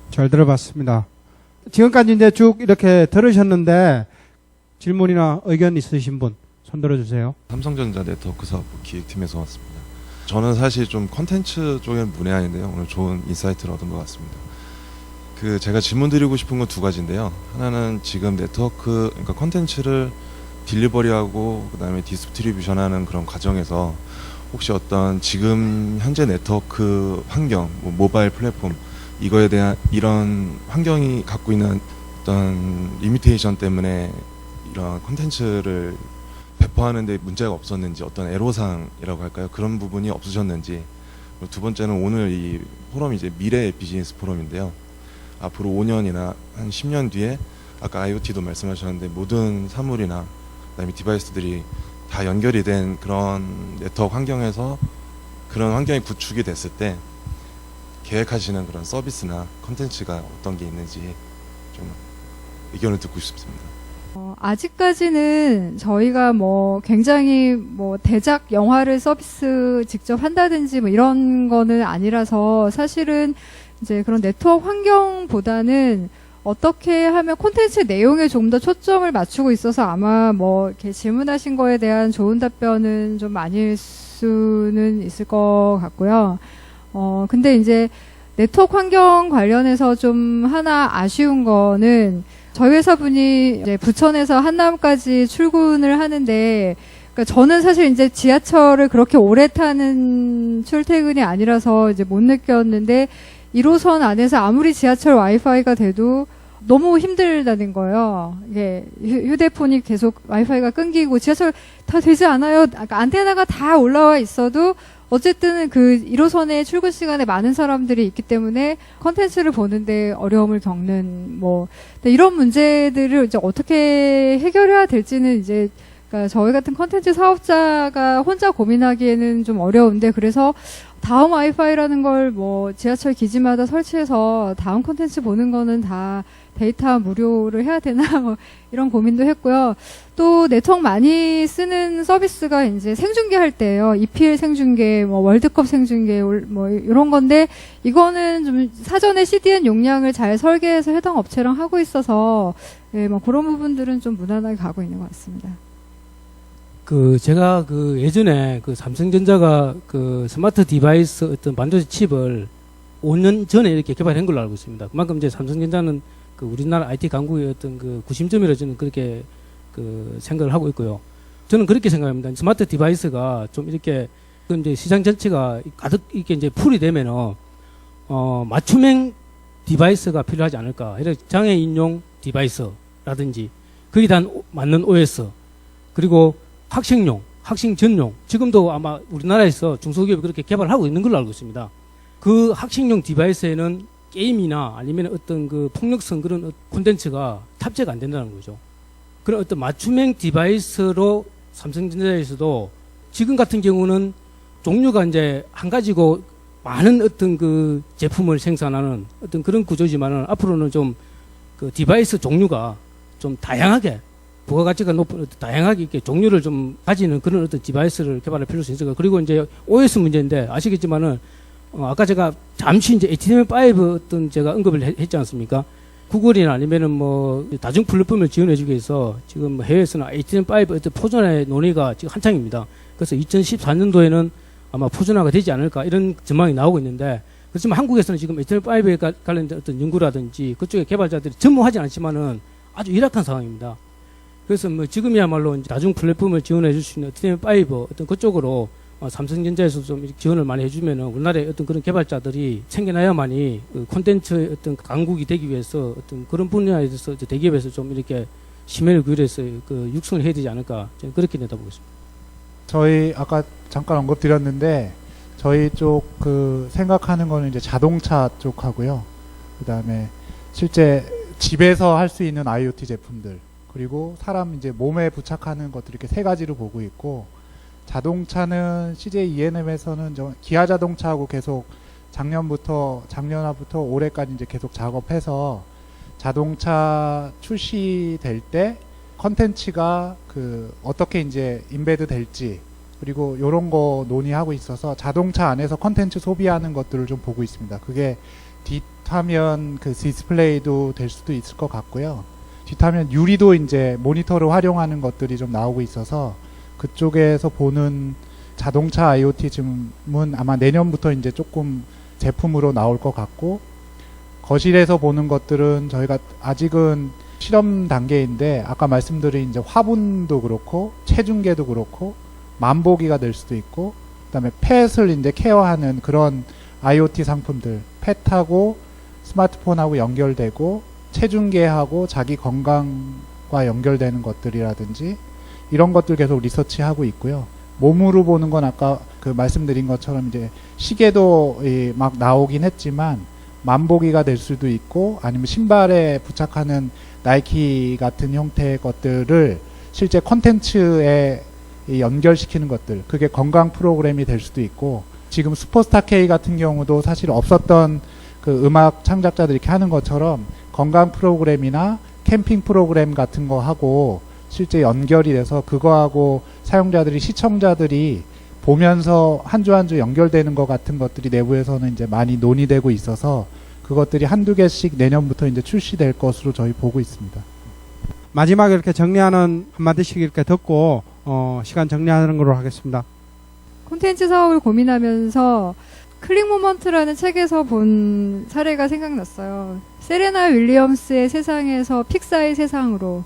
잘 들어봤습니다. 지금까지 이제 쭉 이렇게 들으셨는데 질문이나 의견 있으신 분 손 들어주세요. 삼성전자 네트워크 사업 기획팀에서 왔습니다. 저는 사실 좀 컨텐츠 쪽에는 문외한인데요. 오늘 좋은 인사이트를 얻은 것 같습니다. 제가 질문 드리고 싶은 건 두 가지인데요. 하나는 지금 네트워크, 그러니까 컨텐츠를 딜리버리하고 그다음에 디스트리뷰션하는 그런 과정에서 혹시 어떤 지금 현재 네트워크 환경, 뭐 모바일 플랫폼 이거에 대한 이런 환경이 갖고 있는 어떤 리미테이션 때문에 이런 콘텐츠를 배포하는 데 문제가 없었는지, 어떤 애로사항이라고 할까요? 그런 부분이 없으셨는지. 두 번째는 오늘 이 포럼이 이제 미래 비즈니스 포럼인데요. 앞으로 5년이나 한 10년 뒤에 아까 IoT도 말씀하셨는데 모든 사물이나 그다음에 디바이스들이 다 연결이 된 그런 네트워크 환경에서 그런 환경이 구축이 됐을 때 계획하시는 그런 서비스나 컨텐츠가 어떤 게 있는지 좀 의견을 듣고 싶습니다. 아직까지는 저희가 뭐 굉장히 뭐 대작 영화를 서비스 직접 한다든지 뭐 이런 거는 아니라서 사실은 이제 그런 네트워크 환경보다는 어떻게 하면 콘텐츠 내용에 조금 더 초점을 맞추고 있어서 아마 뭐 이렇게 질문하신 거에 대한 좋은 답변은 좀 아닐 수는 있을 것 같고요. 근데 이제 네트워크 환경 관련해서 좀 하나 아쉬운 거는 저희 회사분이 이제 부천에서 한남까지 출근을 하는데, 그러니까 저는 사실 이제 지하철을 그렇게 오래 타는 출퇴근이 아니라서 이제 못 느꼈는데 1호선 안에서 아무리 지하철 와이파이가 돼도 너무 힘들다는 거예요. 이게 휴대폰이 계속 와이파이가 끊기고 지하철 다 되지 않아요. 그러니까 안테나가 다 올라와 있어도 어쨌든 그 1호선에 출근 시간에 많은 사람들이 있기 때문에 컨텐츠를 보는데 어려움을 겪는 뭐 이런 문제들을 이제 어떻게 해결해야 될지는 이제 그러니까 저희 같은 컨텐츠 사업자가 혼자 고민하기에는 좀 어려운데 그래서 다음 와이파이라는 걸 뭐 지하철 기지마다 설치해서 다음 컨텐츠 보는 거는 다 데이터 무료를 해야 되나 뭐 이런 고민도 했고요. 또 네트워크 많이 쓰는 서비스가 이제 생중계할 때예요. EPL 생중계, 뭐 월드컵 생중계 뭐 이런 건데 이거는 좀 사전에 CDN 용량을 잘 설계해서 해당 업체랑 하고 있어서 예, 뭐 그런 부분들은 좀 무난하게 가고 있는 것 같습니다. 제가 예전에 삼성전자가 스마트 디바이스 어떤 반도체 칩을 5년 전에 이렇게 개발한 걸로 알고 있습니다. 그만큼 이제 삼성전자는 우리나라 IT 강국의 어떤 구심점이라 저는 그렇게 생각을 하고 있고요. 저는 그렇게 생각합니다. 스마트 디바이스가 좀 이렇게 이제 시장 전체가 가득 이렇게 이제 풀이 되면은 맞춤형 디바이스가 필요하지 않을까. 이렇게 장애인용 디바이스라든지 거기에 맞는 OS 그리고 학생용, 학생 전용 지금도 아마 우리나라에서 중소기업이 그렇게 개발하고 있는 걸로 알고 있습니다. 그 학생용 디바이스에는 게임이나 아니면 어떤 폭력성 그런 콘텐츠가 탑재가 안 된다는 거죠. 그런 어떤 맞춤형 디바이스로 삼성전자에서도 지금 같은 경우는 종류가 이제 한 가지고 많은 어떤 제품을 생산하는 어떤 그런 구조지만은 앞으로는 좀 디바이스 종류가 좀 다양하게 부가가치가 높은 다양하게 이렇게 종류를 좀 가지는 그런 어떤 디바이스를 개발할 필요성이 있을 거예요. 그리고 이제 OS 문제인데 아시겠지만은 아까 제가 잠시 이제 HTML5 어떤 제가 언급을 했지 않습니까? 구글이나 아니면은 뭐 다중 플랫폼을 지원해주기 위해서 지금 해외에서는 HTML5 어떤 포준화의 논의가 지금 한창입니다. 그래서 2014년도에는 아마 포준화가 되지 않을까 이런 전망이 나오고 있는데 그렇지만 한국에서는 지금 HTML5에 관련된 어떤 연구라든지 그쪽에 개발자들이 전무하지 않지만은 아주 열악한 상황입니다. 그래서 뭐 지금이야말로 이제 다중 플랫폼을 지원해 줄 수 있는 HTML5 어떤 그쪽으로 삼성전자에서 좀 지원을 많이 해주면은 우리나라의 어떤 그런 개발자들이 챙겨놔야만이 콘텐츠의 어떤 강국이 되기 위해서 어떤 그런 분야에 대해서 대기업에서 좀 이렇게 심혈을 기울여서 육성을 해야 되지 않을까 저는 그렇게 내다보고 있습니다. 저희 아까 잠깐 언급드렸는데 저희 쪽 생각하는 거는 이제 자동차 쪽하고요. 그다음에 실제 집에서 할 수 있는 IoT 제품들 그리고 사람 이제 몸에 부착하는 것들 이렇게 세 가지로 보고 있고 자동차는 CJ ENM에서는 기아 자동차하고 계속 작년부터 올해까지 이제 계속 작업해서 자동차 출시될 때 컨텐츠가 어떻게 이제 인베드 될지 그리고 요런 거 논의하고 있어서 자동차 안에서 컨텐츠 소비하는 것들을 좀 보고 있습니다. 그게 뒷화면 디스플레이도 될 수도 있을 것 같고요. 뒷화면 유리도 이제 모니터로 활용하는 것들이 좀 나오고 있어서 그쪽에서 보는 자동차 IoT 지금은 아마 내년부터 이제 조금 제품으로 나올 것 같고 거실에서 보는 것들은 저희가 아직은 실험 단계인데 아까 말씀드린 이제 화분도 그렇고 체중계도 그렇고 만보기가 될 수도 있고 그다음에 펫을 이제 케어하는 그런 IoT 상품들 펫하고 스마트폰하고 연결되고 체중계하고 자기 건강과 연결되는 것들이라든지 이런 것들 계속 리서치하고 있고요. 몸으로 보는 건 아까 말씀드린 것처럼 이제 시계도 막 나오긴 했지만 만보기가 될 수도 있고 아니면 신발에 부착하는 나이키 같은 형태의 것들을 실제 콘텐츠에 연결시키는 것들 그게 건강 프로그램이 될 수도 있고 지금 슈퍼스타 K 같은 경우도 사실 없었던 음악 창작자들이 이렇게 하는 것처럼 건강 프로그램이나 캠핑 프로그램 같은 거 하고 실제 연결이 돼서 그거하고 사용자들이 시청자들이 보면서 한 주 한 주 연결되는 것 같은 것들이 내부에서는 이제 많이 논의되고 있어서 그것들이 한두 개씩 내년부터 이제 출시될 것으로 저희 보고 있습니다. 마지막에 이렇게 정리하는 한마디씩 이렇게 듣고 시간 정리하는 걸로 하겠습니다. 콘텐츠 사업을 고민하면서 클릭 모먼트라는 책에서 본 사례가 생각났어요. 세레나 윌리엄스의 세상에서 픽사의 세상으로.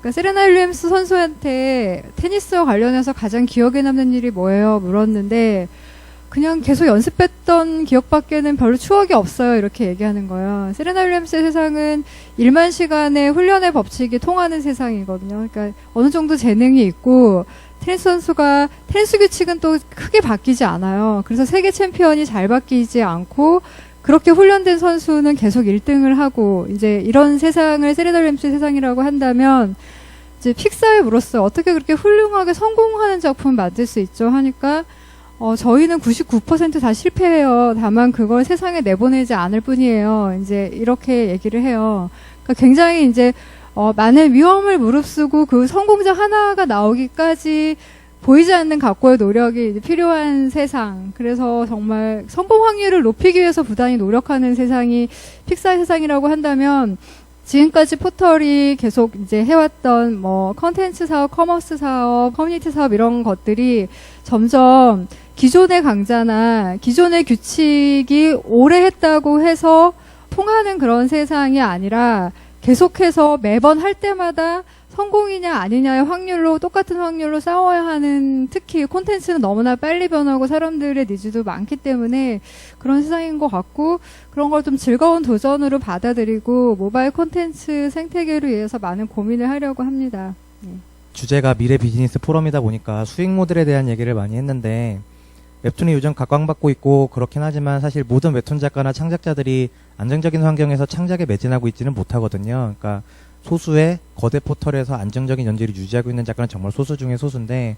그러니까 세레나 윌리엄스 선수한테 테니스와 관련해서 가장 기억에 남는 일이 뭐예요? 물었는데 그냥 계속 연습했던 기억밖에는 별로 추억이 없어요. 이렇게 얘기하는 거예요. 세레나 윌리엄스의 세상은 1만 시간의 훈련의 법칙이 통하는 세상이거든요. 그러니까 어느 정도 재능이 있고 테니스 선수가 테니스 규칙은 또 크게 바뀌지 않아요. 그래서 세계 챔피언이 잘 바뀌지 않고 그렇게 훈련된 선수는 계속 1등을 하고 이제 이런 세상을 세레나 윌리엄스의 세상이라고 한다면 이제 픽사에 물었어요. 어떻게 그렇게 훌륭하게 성공하는 작품을 만들 수 있죠? 하니까 저희는 99% 다 실패해요. 다만 그걸 세상에 내보내지 않을 뿐이에요. 이제 이렇게 얘기를 해요. 그러니까 굉장히 이제 많은 위험을 무릅쓰고 그 성공자 하나가 나오기까지 보이지 않는 각고의 노력이 이제 필요한 세상. 그래서 정말 성공 확률을 높이기 위해서 부단히 노력하는 세상이 픽사의 세상이라고 한다면 지금까지 포털이 계속 이제 해왔던 뭐 컨텐츠 사업, 커머스 사업, 커뮤니티 사업 이런 것들이 점점 기존의 강자나 기존의 규칙이 오래 했다고 해서 통하는 그런 세상이 아니라 계속해서 매번 할 때마다 성공이냐 아니냐의 확률로 똑같은 확률로 싸워야 하는, 특히 콘텐츠는 너무나 빨리 변하고 사람들의 니즈도 많기 때문에 그런 세상인 것 같고, 그런 걸 좀 즐거운 도전으로 받아들이고 모바일 콘텐츠 생태계를 위해서 많은 고민을 하려고 합니다. 주제가 미래 비즈니스 포럼이다 보니까 수익 모델에 대한 얘기를 많이 했는데, 웹툰이 요즘 각광받고 있고 그렇긴 하지만 사실 모든 웹툰 작가나 창작자들이 안정적인 환경에서 창작에 매진하고 있지는 못하거든요. 그러니까 소수의 거대 포털에서 안정적인 연재를 유지하고 있는 작가는 정말 소수 중에 소수인데,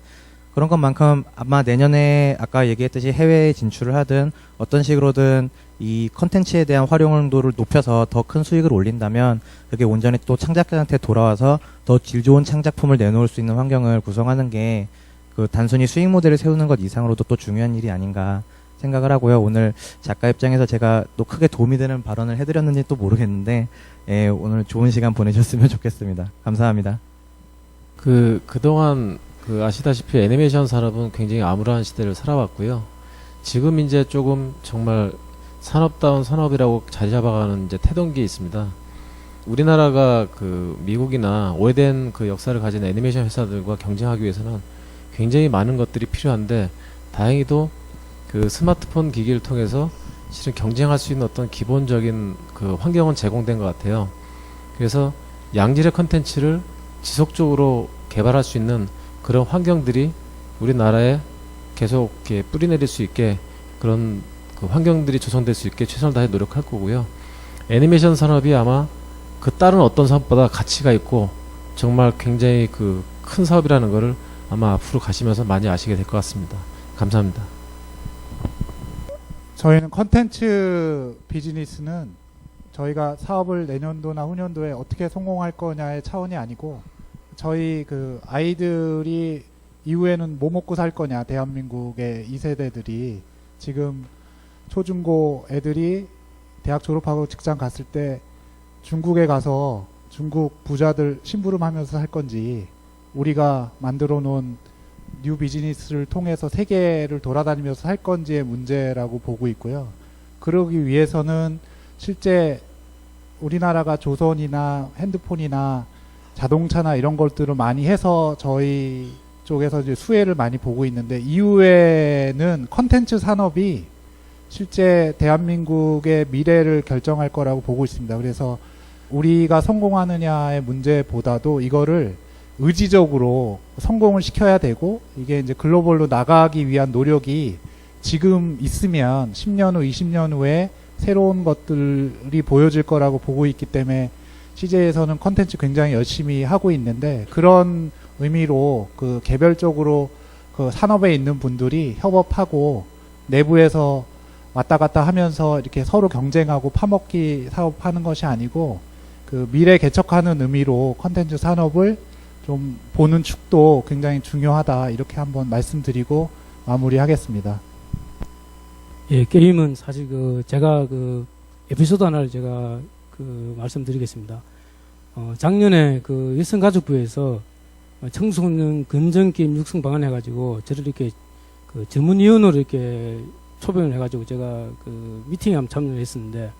그런 것만큼 아마 내년에 아까 얘기했듯이 해외에 진출을 하든 어떤 식으로든 이 컨텐츠에 대한 활용도를 높여서 더 큰 수익을 올린다면 그게 온전히 또 창작자한테 돌아와서 더 질 좋은 창작품을 내놓을 수 있는 환경을 구성하는 게 그 단순히 수익 모델을 세우는 것 이상으로도 또 중요한 일이 아닌가 생각을 하고요. 오늘 작가 입장에서 제가 또 크게 도움이 되는 발언을 해드렸는지 또 모르겠는데, 오늘 좋은 시간 보내셨으면 좋겠습니다. 감사합니다. 그동안 아시다시피 애니메이션 산업은 굉장히 암울한 시대를 살아왔고요. 지금 이제 조금 정말 산업다운 산업이라고 자리 잡아가는 이제 태동기에 있습니다. 우리나라가 미국이나 오래된 역사를 가진 애니메이션 회사들과 경쟁하기 위해서는 굉장히 많은 것들이 필요한데, 다행히도 스마트폰 기기를 통해서 실은 경쟁할 수 있는 어떤 기본적인 환경은 제공된 것 같아요. 그래서 양질의 컨텐츠를 지속적으로 개발할 수 있는 그런 환경들이 우리나라에 계속 이렇게 뿌리내릴 수 있게, 그런 환경들이 조성될 수 있게 최선을 다해 노력할 거고요. 애니메이션 산업이 아마 다른 어떤 산업보다 가치가 있고 정말 굉장히 큰 사업이라는 거를 아마 앞으로 가시면서 많이 아시게 될 것 같습니다. 감사합니다. 저희는 컨텐츠 비즈니스는 저희가 사업을 내년도나 후년도에 어떻게 성공할 거냐의 차원이 아니고, 저희 아이들이 이후에는 뭐 먹고 살 거냐, 대한민국의 2세대들이 지금 초중고 애들이 대학 졸업하고 직장 갔을 때 중국에 가서 중국 부자들 심부름하면서 살 건지, 우리가 만들어 놓은 뉴 비즈니스를 통해서 세계를 돌아다니면서 살 건지의 문제라고 보고 있고요. 그러기 위해서는 실제 우리나라가 조선이나 핸드폰이나 자동차나 이런 것들을 많이 해서 저희 쪽에서 이제 수혜를 많이 보고 있는데, 이후에는 컨텐츠 산업이 실제 대한민국의 미래를 결정할 거라고 보고 있습니다. 그래서 우리가 성공하느냐의 문제보다도 이거를 의지적으로 성공을 시켜야 되고, 이게 이제 글로벌로 나가기 위한 노력이 지금 있으면 10년 후, 20년 후에 새로운 것들이 보여질 거라고 보고 있기 때문에 CJ에서는 컨텐츠 굉장히 열심히 하고 있는데, 그런 의미로 개별적으로 산업에 있는 분들이 협업하고 내부에서 왔다 갔다 하면서 이렇게 서로 경쟁하고 파먹기 사업하는 것이 아니고, 그 미래 개척하는 의미로 컨텐츠 산업을 좀 보는 축도 굉장히 중요하다 이렇게 한번 말씀드리고 마무리하겠습니다. 예, 게임은 사실 제가 에피소드 하나를 제가 말씀드리겠습니다. 작년에 여성가족부에서 청소년 금전 게임 육성 방안 해가지고 저를 이렇게 전문위원으로 이렇게 초빙을 해가지고 제가 미팅에 한번 참여를 했었는데,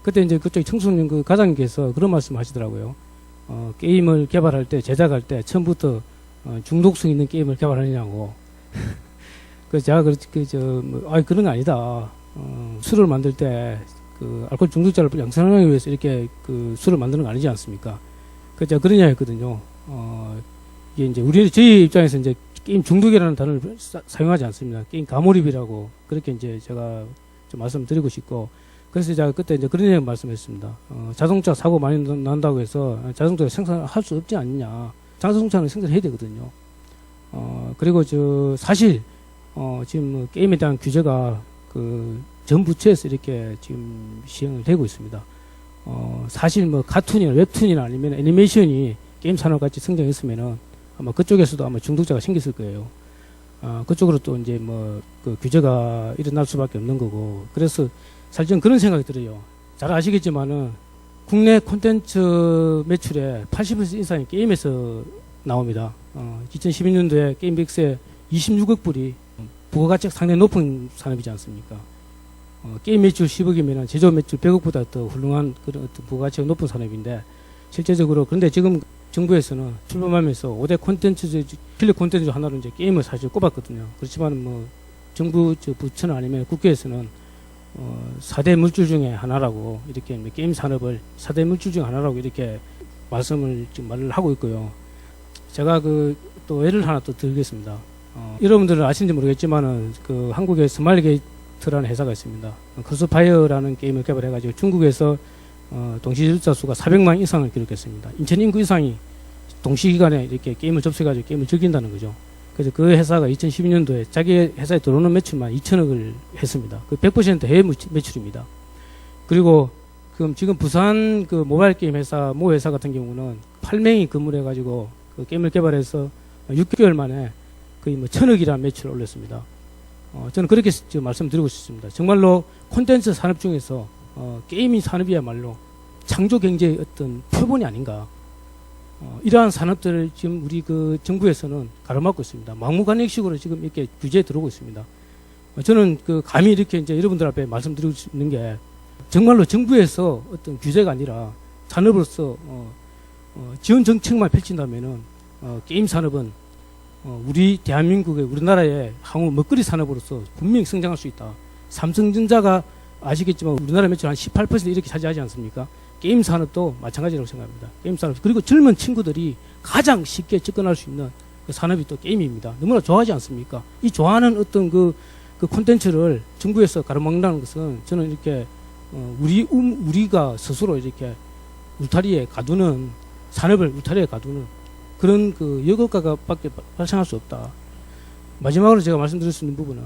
그때 이제 그쪽 청소년 과장님께서 그런 말씀 하시더라고요. 게임을 개발할 때, 제작할 때 처음부터 중독성 있는 게임을 개발하느냐고. 그래서 제가 그런 거 아니다. 술을 만들 때 알코올 중독자를 양산하기 위해서 이렇게 술을 만드는 거 아니지 않습니까? 그래서 제가 그런 이야기 했거든요. 이게 이제 저희 입장에서 이제 게임 중독이라는 단어를 사용하지 않습니다. 게임 가몰입이라고 그렇게 이제 제가 좀 말씀드리고 싶고, 그래서 제가 그때 이제 그런 얘기 말씀했습니다. 자동차 사고 많이 난다고 해서 자동차를 생산할 수 없지 않느냐. 자동차는 생산해야 되거든요. 그리고 사실 지금 게임에 대한 규제가 전 부처에서 이렇게 지금 시행을 되고 있습니다. 사실 카툰이나 웹툰이나 아니면 애니메이션이 게임 산업 같이 성장했으면은 아마 그쪽에서도 아마 중독자가 생겼을 거예요. 그쪽으로 또 이제 규제가 일어날 수밖에 없는 거고. 그래서 사실 저는 그런 생각이 들어요. 잘 아시겠지만은 국내 콘텐츠 매출의 80% 이상이 게임에서 나옵니다. 2012년도에 게임백세 26억 불이 부가가치가 상당히 높은 산업이지 않습니까? 게임 매출 10억이면 제조 매출 100억보다 더 훌륭한 그런 어떤 부가가치가 높은 산업인데, 실제적으로 그런데 지금 정부에서는 출범하면서 5대 콘텐츠, 필력 콘텐츠 하나로 이제 게임을 사실 꼽았거든요. 그렇지만 정부 부처나 아니면 국회에서는 4대 물줄 중에 하나라고 이렇게 게임 산업을 4대 물줄 중에 하나라고 이렇게 말을 하고 있고요. 제가 또 예를 하나 또 들겠습니다. 여러분들은 아시는지 모르겠지만은 한국의 스마일 게이트라는 회사가 있습니다. 크로스파이어라는 게임을 개발해가지고 중국에서 동시 접속자 수가 400만 이상을 기록했습니다. 인천 인구 이상이 동시기간에 이렇게 게임을 접속해가지고 게임을 즐긴다는 거죠. 그래서 그 회사가 2012년도에 자기 회사에 들어오는 매출만 2천억을 했습니다. 100% 해외 매출입니다. 그리고 지금 부산 모바일 게임 회사, 모 회사 같은 경우는 8명이 근무를 해가지고 게임을 개발해서 6개월 만에 거의 1,000억이라는 매출을 올렸습니다. 저는 그렇게 지금 말씀드리고 싶습니다. 정말로 콘텐츠 산업 중에서 게이밍 산업이야말로 창조 경제의 어떤 표본이 아닌가. 이러한 산업들을 지금 우리 정부에서는 가로막고 있습니다. 막무가내식으로 지금 이렇게 규제에 들어오고 있습니다. 저는 감히 이렇게 이제 여러분들 앞에 말씀드리고 싶는 게, 정말로 정부에서 어떤 규제가 아니라 산업으로서 지원 정책만 펼친다면은 게임 산업은 우리 대한민국의 우리나라의 향후 먹거리 산업으로서 분명히 성장할 수 있다. 삼성전자가 아시겠지만 우리나라 매출 한 18% 이렇게 차지하지 않습니까? 게임 산업도 마찬가지라고 생각합니다. 게임 산업, 그리고 젊은 친구들이 가장 쉽게 접근할 수 있는 산업이 또 게임입니다. 너무나 좋아하지 않습니까? 이 좋아하는 어떤 콘텐츠를 정부에서 가로막는다는 것은 저는 이렇게 우리가 스스로 이렇게 울타리에 가두는, 산업을 울타리에 가두는 그런 여거가 밖에 발생할 수 없다. 마지막으로 제가 말씀드릴 수 있는 부분은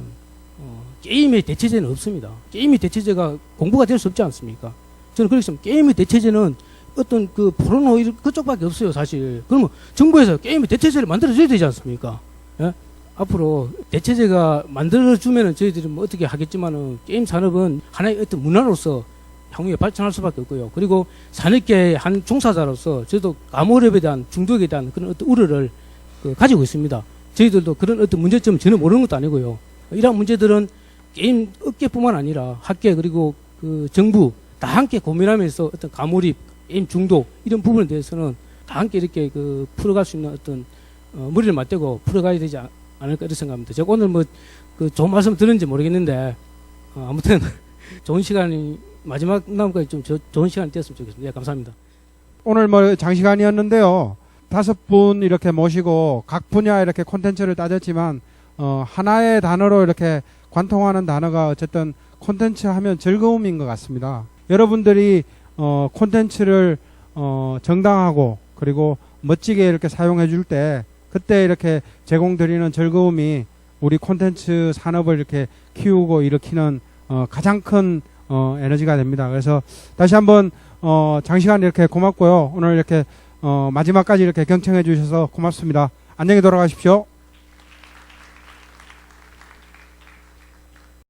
게임의 대체제는 없습니다. 게임의 대체제가 공부가 될 수 없지 않습니까? 저는 그렇게 생각합니다. 게임의 대체제는 어떤 포르노 그쪽밖에 없어요, 사실. 그러면 정부에서 게임의 대체제를 만들어줘야 되지 않습니까? 예? 앞으로 대체제가 만들어주면은 저희들이 어떻게 하겠지만은 게임 산업은 하나의 어떤 문화로서 향후에 발전할 수밖에 없고요. 그리고 산업계의 한 종사자로서 저도 가몰입에 대한 중독에 대한 그런 어떤 우려를 가지고 있습니다. 저희들도 그런 어떤 문제점을 전혀 모르는 것도 아니고요. 이러한 문제들은 게임 업계뿐만 아니라 학계 그리고 정부 다 함께 고민하면서 어떤 가몰입, 게임 중독 이런 부분에 대해서는 다 함께 이렇게 풀어갈 수 있는 어떤 머리를 맞대고 풀어가야 되지 않을까 이렇게 생각합니다. 제가 오늘 좋은 말씀 들은지 모르겠는데 아무튼 좋은 시간이 마지막 남까지 좀 좋은 시간이 되었으면 좋겠습니다. 네, 감사합니다. 오늘 장시간이었는데요. 5분 이렇게 모시고 각 분야 이렇게 콘텐츠를 따졌지만 하나의 단어로 이렇게 관통하는 단어가 어쨌든 콘텐츠 하면 즐거움인 것 같습니다. 여러분들이 콘텐츠를 정당하고 그리고 멋지게 이렇게 사용해 줄 때 그때 이렇게 제공드리는 즐거움이 우리 콘텐츠 산업을 이렇게 키우고 일으키는 가장 큰 에너지가 됩니다. 그래서 다시 한번 장시간 이렇게 고맙고요. 오늘 이렇게 마지막까지 이렇게 경청해 주셔서 고맙습니다. 안녕히 돌아가십시오.